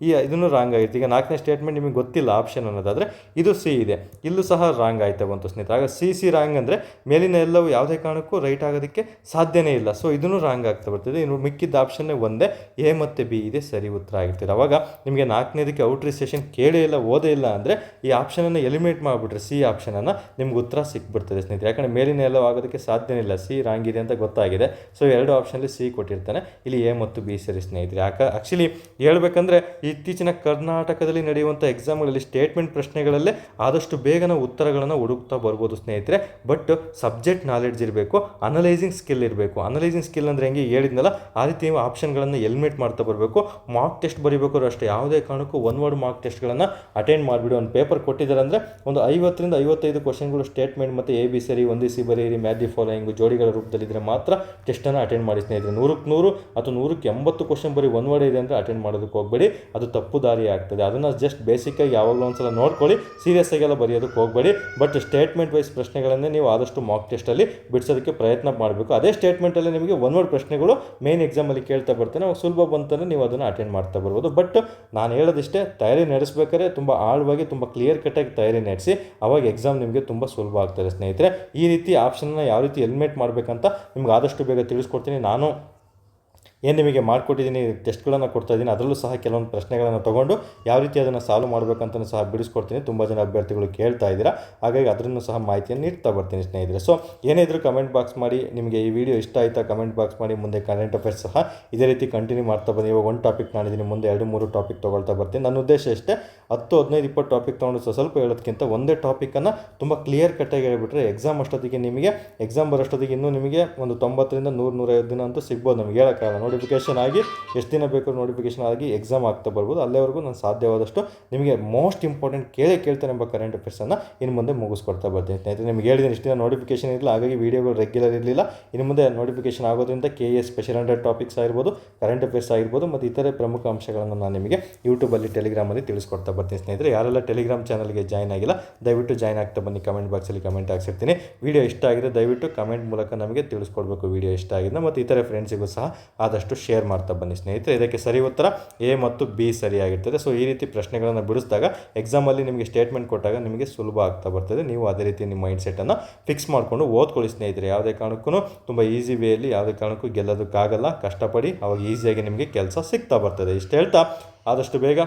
Speaker 1: ಇದನ್ನು ರಾಂಗ್ ಆಯಿತು. ಈಗ 4ನೇ ಸ್ಟೇಟ್ಮೆಂಟ್ ನಿಮಗೆ ಗೊತ್ತಿಲ್ಲ ಆಪ್ಷನ್ ಅನ್ನೋದಾದರೆ ಇದು C ಇದೆ, ಇಲ್ಲೂ ಸಹ ರಾಂಗ್ ಆಯ್ತಾ ಬಂತು ಸ್ನೇಹಿತರೆ. ಆಗ C ರಾಂಗ್ ಅಂದರೆ ಮೇಲಿನ ಎಲ್ಲವೂ ಯಾವುದೇ ಕಾರಣಕ್ಕೂ ರೈಟ್ ಆಗೋದಕ್ಕೆ ಸಾಧ್ಯನೇ ಇಲ್ಲ. ಸೊ ಇದನ್ನು ರಾಂಗ್ ಆಗ್ತಾ ಬರ್ತದೆ. ಇನ್ನು ಮಿಕ್ಕಿದ್ದ ಆಪ್ಷನ್ನೇ ಒಂದೇ, A ಮತ್ತು B ಇದೆ ಸರಿ ಉತ್ತರ ಆಗಿರ್ತದೆ. ಅವಾಗ ನಿಮಗೆ 4ನೇದಕ್ಕೆ ಔಟ್ರೀಚ್ ಸೆಷನ್ ಕೇಳೇ ಇಲ್ಲ, ಓದೇ ಇಲ್ಲ ಅಂದರೆ ಈ ಆಪ್ಷನನ್ನು ಎಲಿಮಿನೇಟ್ ಮಾಡಿಬಿಟ್ರೆ C ಆಪ್ಷನನ್ನು ನಿಮ್ಗೆ ಉತ್ತರ ಸಿಕ್ಬಿಡ್ತದೆ ಸ್ನೇಹಿತರೆ. ಯಾಕಂದರೆ ಮೇಲಿನ ಎಲ್ಲವೂ ಆಗೋದಕ್ಕೆ ಸಾಧ್ಯನೇ ಇಲ್ಲ, C ರಾಂಗ್ ಇದೆ ಅಂತ ಗೊತ್ತಾಗಿದೆ. ಸೊ 2 ಆಪ್ಷನಲ್ಲಿ C ಕೊಟ್ಟಿರ್ತಾನೆ, ಇಲ್ಲಿ A ಮತ್ತು B ಸರಿ ಸ್ನೇಹಿತರೆ. ಆ್ಯಕ್ಚುಲಿ ಹೇಳ್ಬೇಕಂದ್ರೆ ಇತ್ತೀಚಿನ ಕರ್ನಾಟಕದಲ್ಲಿ ನಡೆಯುವಂಥ ಎಕ್ಸಾಮ್ಗಳಲ್ಲಿ ಸ್ಟೇಟ್ಮೆಂಟ್ ಪ್ರಶ್ನೆಗಳಲ್ಲೇ ಆದಷ್ಟು ಬೇಗನೆ ಉತ್ತರಗಳನ್ನು ಹುಡುಕ್ತಾ ಬರ್ಬೋದು ಸ್ನೇಹಿತರೆ. ಬಟ್ ಸಬ್ಜೆಕ್ಟ್ ನಾಲೆಡ್ಜ್ ಇರಬೇಕು, ಅನಲೈಸಿಂಗ್ ಸ್ಕಿಲ್ ಇರಬೇಕು. ಅನಲೈಸಿಂಗ್ ಸ್ಕಿಲ್ ಅಂದರೆ ಹೆಂಗೆ ಹೇಳಿದ್ನಲ್ಲ, ಆ ರೀತಿ ಆಪ್ಷನ್ಗಳನ್ನು ಎಲಿಮಿನೇಟ್ ಮಾಡ್ತಾ ಬರಬೇಕು. ಮಾರ್ಕ್ ಟೆಸ್ಟ್ ಬರೀಬೇಕಾದ್ರೂ ಅಷ್ಟೇ, ಯಾವುದೇ ಕಾರಣಕ್ಕೂ ಒನ್ ವರ್ಡ್ ಮಾರ್ಕ್ ಟೆಸ್ಟ್ಗಳನ್ನು ಅಟೆಂಡ್ ಮಾಡಿಬಿಡಿ. ಒಂದು ಪೇಪರ್ ಕೊಟ್ಟಿದ್ದಾರೆ ಅಂದರೆ ಒಂದು 50ರಿಂದ 55 ಕ್ವಶನ್ಗಳು ಸ್ಟೇಟ್ಮೆಂಟ್ ಮತ್ತು A B ಸರಿ ಹೊಂದಿಸಿ ಬರೀರಿ, ಮ್ಯಾಚ್ ದಿ ಫಾಲೋಯಿಂಗ್ ಜೋಡಿಗಳ ರೂಪದಲ್ಲಿದ್ದರೆ ಮಾತ್ರ ಟೆಸ್ಟನ್ನು ಅಟೆಂಡ್ ಮಾಡಿ ಸ್ನೇಹಿತರೆ. 100ಕ್ಕೆ 100 ಅಥವಾ 100ಕ್ಕೆ 80 ಕ್ವಶನ್ ಬರೀ ಒನ್ ವರ್ಡ್ ಇದೆ ಅಂದರೆ ಅಟೆಂಡ್ ಮಾಡೋದಕ್ಕೆ ಹೋಗಬೇಡಿ, ಅದು ತಪ್ಪು ದಾರಿ ಆಗ್ತದೆ. ಅದನ್ನು ಜಸ್ಟ್ ಬೇಸಿಕ್ಕಾಗಿ ಯಾವಾಗಲೂ ಒಂದ್ಸಲ ನೋಡ್ಕೊಳ್ಳಿ, ಸೀರಿಯಸ್ ಆಗೆಲ್ಲ ಬರೆಯೋದಕ್ಕೆ ಹೋಗಬೇಡಿ. ಬಟ್ ಸ್ಟೇಟ್ಮೆಂಟ್ ವೈಸ್ ಪ್ರಶ್ನೆಗಳನ್ನೇ ನೀವು ಆದಷ್ಟು ಮಾರ್ಕ್ ಟೆಸ್ಟಲ್ಲಿ ಬಿಡಿಸೋದಕ್ಕೆ ಪ್ರಯತ್ನ ಮಾಡಬೇಕು. ಅದೇ ಸ್ಟೇಟ್ಮೆಂಟಲ್ಲಿ ನಿಮಗೆ ಒನ್ ವರ್ಡ್ ಪ್ರಶ್ನೆಗಳು ಮೇನ್ ಎಕ್ಸಾಮಲ್ಲಿ ಕೇಳ್ತಾ ಬರ್ತಾನೆ, ಸುಲಭ ಬಂತಂದರೆ ನೀವು ಅದನ್ನು ಅಟೆಂಡ್ ಮಾಡ್ತಾ ಬರ್ಬೋದು. ಬಟ್ ನಾನು ಹೇಳೋದಿಷ್ಟೇ, ತಯಾರಿ ನಡೆಸಬೇಕಾದ್ರೆ ತುಂಬ ಆಳವಾಗಿ, ತುಂಬ ಕ್ಲಿಯರ್ ಕಟ್ಟಾಗಿ ತಯಾರಿ ನಡೆಸಿ, ಅವಾಗ ಎಕ್ಸಾಮ್ ನಿಮಗೆ ತುಂಬ ಸುಲಭ ಆಗ್ತದೆ ಸ್ನೇಹಿತರೆ. ಈ ರೀತಿ ಆಪ್ಷನ್ನ ಯಾವ ರೀತಿ ಎಲಿಮಿನೇಟ್ ಮಾಡಬೇಕಂತ ನಿಮ್ಗೆ ಆದಷ್ಟು ಬೇಗ ತಿಳಿಸ್ಕೊಡ್ತೀನಿ. ನಾನು ಏನು ನಿಮಗೆ ಮಾಡಿಕೊಟ್ಟಿದ್ದೀನಿ, ಟೆಸ್ಟ್ಗಳನ್ನು ಕೊಡ್ತಾ ಇದ್ದೀನಿ, ಅದರಲ್ಲೂ ಸಹ ಕೆಲವೊಂದು ಪ್ರಶ್ನೆಗಳನ್ನು ತೊಗೊಂಡು ಯಾವ ರೀತಿ ಅದನ್ನು ಸಾಲ್ವ್ ಮಾಡಬೇಕಂತಲೂ ಸಹ ಬಿಡಿಸ್ಕೊಡ್ತೀನಿ. ತುಂಬ ಜನ ಅಭ್ಯರ್ಥಿಗಳು ಕೇಳ್ತಾ ಇದ್ದೀರಾ, ಹಾಗಾಗಿ ಅದನ್ನು ಸಹ ಮಾಹಿತಿಯನ್ನು ನೀಡ್ತಾ ಬರ್ತೀನಿ ಸ್ನೇಹಿತರೆ. ಸೊ ಏನೇ ಇದ್ರೂ ಕಮೆಂಟ್ ಬಾಕ್ಸ್ ಮಾಡಿ. ನಿಮಗೆ ಈ ವಿಡಿಯೋ ಇಷ್ಟ ಆಯಿತಾ ಕಮೆಂಟ್ ಬಾಕ್ಸ್ ಮಾಡಿ. ಮುಂದೆ ಕರೆಂಟ್ ಅಫೇರ್ಸ್ ಸಹ ಇದೇ ರೀತಿ ಕಂಟಿನ್ಯೂ ಮಾಡ್ತಾ ಬನ್ನಿ. ಇವಾಗ ಒಂದು ಟಾಪಿಕ್ ಮಾಡಿದ್ದೀನಿ, ಮುಂದೆ 2-3 ಟಾಪಿಕ್ ತೊಗೊಳ್ತಾ ಬರ್ತೀನಿ. ನನ್ನ ಉದ್ದೇಶ ಅಷ್ಟೇ, 10, 15, 20 ಟಾಪಿಕ್ ತೊಗೊಂಡು ಸ್ವಲ್ಪ ಹೇಳೋದಕ್ಕಿಂತ ಒಂದೇ ಟಾಪಿಕನ್ನು ತುಂಬ ಕ್ಲಿಯರ್ ಕಟ್ಟಾಗಿ ಹೇಳ್ಬಿಟ್ರೆ ಎಕ್ಸಾಮ್ ಅಷ್ಟೊತ್ತಿಗೆ ನಿಮಗೆ ಬರೋಷ್ಟೊತ್ತಿಗೆ ಇನ್ನೂ ನಿಮಗೆ ಒಂದು 90ರಿಂದ 100-150 ದಿನ ಅಂತೂ ಸಿಗ್ಬೋದು. ನಮಗೆ ಹೇಳೋಕ್ಕಾಗಲ್ಲ. ನೋಟಿಫಿಕೇಷನ್ ಆಗಿ ಎಷ್ಟು ದಿನ ಬೇಕು ನೋಟಿಫಿಕೇಷನ್ ಆಗಿ ಎಕ್ಸಾಮ್ ಆಗ್ತಾ ಬರ್ಬೋದು. ಅಲ್ಲಿವರೆಗೂ ನಾನು ಸಾಧ್ಯವಾದಷ್ಟು ನಿಮಗೆ ಮೋಸ್ಟ್ ಇಂಪಾರ್ಟೆಂಟ್ ಕೇಳ್ತೇನೆ ಎಂಬ ಕರೆಂಟ್ ಅಫೇರ್ಸನ್ನು ಇನ್ನು ಮುಂದೆ ಮುಗಿಸ್ಕೊಡ್ತಾ ಬರ್ತೀನಿ ಸ್ನೇಹಿತರೆ. ನಿಮಗೆ ಹೇಳಿದ್ದೀನಿ ಇಷ್ಟು ದಿನ ನೋಟಿಫಿಕೇಷನ್ ಇರಲಿಲ್ಲ, ಹಾಗಾಗಿ ವೀಡಿಯೋಗಳು ರೆಗ್ಯುಲರ್ ಇರಲಿಲ್ಲ. ಇನ್ನು ಮುಂದೆ ನೋಟಿಫಿಕೇಷನ್ ಆಗೋದ್ರಿಂದ KA ಸ್ಪೆಷಲ್ 100 ಟಾಪಿಕ್ಸ್ ಆಗಿರ್ಬೋದು, ಕರೆಂಟ್ ಅಫೇರ್ಸ್ ಆಗಿರ್ಬೋದು, ಮತ್ತು ಇತರೆ ಪ್ರಮುಖ ಅಂಶಗಳನ್ನು ನಾನು ನಿಮಗೆ ಯೂಟ್ಯೂಬಲ್ಲಿ, ಟೆಲಿಗ್ರಾಮಲ್ಲಿ ತಿಳಿಸ್ಕೊಡ್ತಾ ಬರ್ತೀನಿ ಸ್ನೇಹಿತರೆ. ಯಾರೆಲ್ಲ ಟೆಲಿಗ್ರಾಮ್ ಚಾನಲ್ಗೆ ಜಾಯ್ನ್ ಆಗಿಲ್ಲ ದಯವಿಟ್ಟು ಜಾಯ್ನ್ ಆಗ್ತಾ ಬನ್ನಿ. ಕಮೆಂಟ್ ಬಾಕ್ಸಲ್ಲಿ ಕಮೆಂಟ್ ಹಾಕ್ಸಿರ್ತೀನಿ. ವಿಡಿಯೋ ಇಷ್ಟ ಆಗಿದೆ ದಯವಿಟ್ಟು ಕಮೆಂಟ್ ಮೂಲಕ ನಮಗೆ ತಿಳಿಸ್ಕೊಡ್ಬೇಕು ವಿಡಿಯೋ ಇಷ್ಟ ಆಗಿದೆ, ಮತ್ತು ಇತರೆ ಫ್ರೆಂಡ್ಸಿಗೂ ಸಹ ಆದಷ್ಟು ಶೇರ್ ಮಾಡ್ತಾ ಬನ್ನಿ ಸ್ನೇಹಿತರೆ. ಇದಕ್ಕೆ ಸರಿ ಉತ್ತರ A ಮತ್ತು B ಸರಿಯಾಗಿರ್ತದೆ. ಸೊ ಈ ರೀತಿ ಪ್ರಶ್ನೆಗಳನ್ನು ಬಿಡಿಸಿದಾಗ ಎಕ್ಸಾಮಲ್ಲಿ ನಿಮಗೆ ಸ್ಟೇಟ್ಮೆಂಟ್ ಕೊಟ್ಟಾಗ ನಿಮಗೆ ಸುಲಭ ಆಗ್ತಾ ಬರ್ತದೆ. ನೀವು ಅದೇ ರೀತಿ ನಿಮ್ಮ ಮೈಂಡ್ ಸೆಟ್ಟನ್ನು ಫಿಕ್ಸ್ ಮಾಡಿಕೊಂಡು ಓದ್ಕೊಳ್ಳಿ ಸ್ನೇಹಿತರೆ. ಯಾವುದೇ ಕಾರಣಕ್ಕೂ ತುಂಬ ಈಸಿ ವೇಯಲ್ಲಿ ಯಾವುದೇ ಕಾರಣಕ್ಕೂ ಗೆಲ್ಲೋದಕ್ಕಾಗಲ್ಲ. ಕಷ್ಟಪಡಿ, ಅವಾಗ ಈಸಿಯಾಗಿ ನಿಮಗೆ ಕೆಲಸ ಸಿಗ್ತಾ ಬರ್ತದೆ. ಇಷ್ಟು ಹೇಳ್ತಾ ಆದಷ್ಟು ಬೇಗ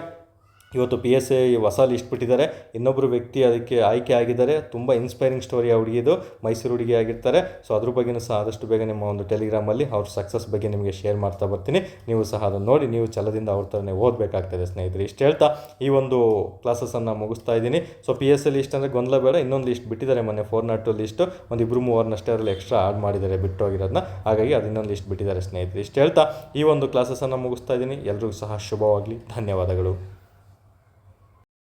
Speaker 1: ಇವತ್ತು PSI ಹೊಸ ಲಿಸ್ಟ್ ಬಿಟ್ಟಿದ್ದಾರೆ. ಇನ್ನೊಬ್ಬರು ವ್ಯಕ್ತಿ ಅದಕ್ಕೆ ಆಯ್ಕೆ ಆಗಿದ್ದಾರೆ. ತುಂಬ ಇನ್ಸ್ಪೈರಿಂಗ್ ಸ್ಟೋರಿ ಆ ಹುಡುಗಿದು, ಮೈಸೂರು ಹುಡುಗಿ ಆಗಿರ್ತಾರೆ. ಸೊ ಅದ್ರ ಬಗ್ಗೆಯೂ ಸಹ ಆದಷ್ಟು ಬೇಗ ನಿಮ್ಮ ಒಂದು ಟೆಲಿಗ್ರಾಮಲ್ಲಿ ಅವ್ರ ಸಕ್ಸಸ್ ಬಗ್ಗೆ ನಿಮಗೆ ಶೇರ್ ಮಾಡ್ತಾ ಬರ್ತೀನಿ. ನೀವು ಸಹ ಅದನ್ನು ನೋಡಿ ನೀವು ಛಲದಿಂದ ಅವ್ರ ಥರನೇ ಓದಬೇಕಾಗ್ತದೆ ಸ್ನೇಹಿತರೆ. ಇಷ್ಟು ಹೇಳ್ತಾ ಈ ಒಂದು ಕ್ಲಾಸಸನ್ನು ಮುಗಿಸ್ತಾ ಇದ್ದೀನಿ. ಸೊ PSI ಲಿಸ್ಟ್ ಅಂದರೆ ಗೊಂದಲ ಬೇಡ. ಇನ್ನೊಂದು ಲಿಸ್ಟ್ ಬಿಟ್ಟಿದ್ದಾರೆ ಮೊನ್ನೆ 402 ಲಿಸ್ಟು, ಒಂದು 2-3 ಅದರಲ್ಲಿ ಎಕ್ಸ್ಟ್ರಾ ಆಡ್ ಮಾಡಿದ್ದಾರೆ ಬಿಟ್ಟೋಗಿರೋದನ್ನ, ಹಾಗಾಗಿ ಅದು ಇನ್ನೊಂದು ಲಿಸ್ಟ್ ಬಿಟ್ಟಿದ್ದಾರೆ ಸ್ನೇಹಿತರೆ. ಇಷ್ಟು ಹೇಳ್ತಾ ಈ ಒಂದು ಕ್ಲಾಸಸನ್ನು ಮುಗಿಸ್ತಾ ಇದ್ದೀನಿ. ಎಲ್ರಿಗೂ ಸಹ ಶುಭವಾಗಲಿ. ಧನ್ಯವಾದಗಳು.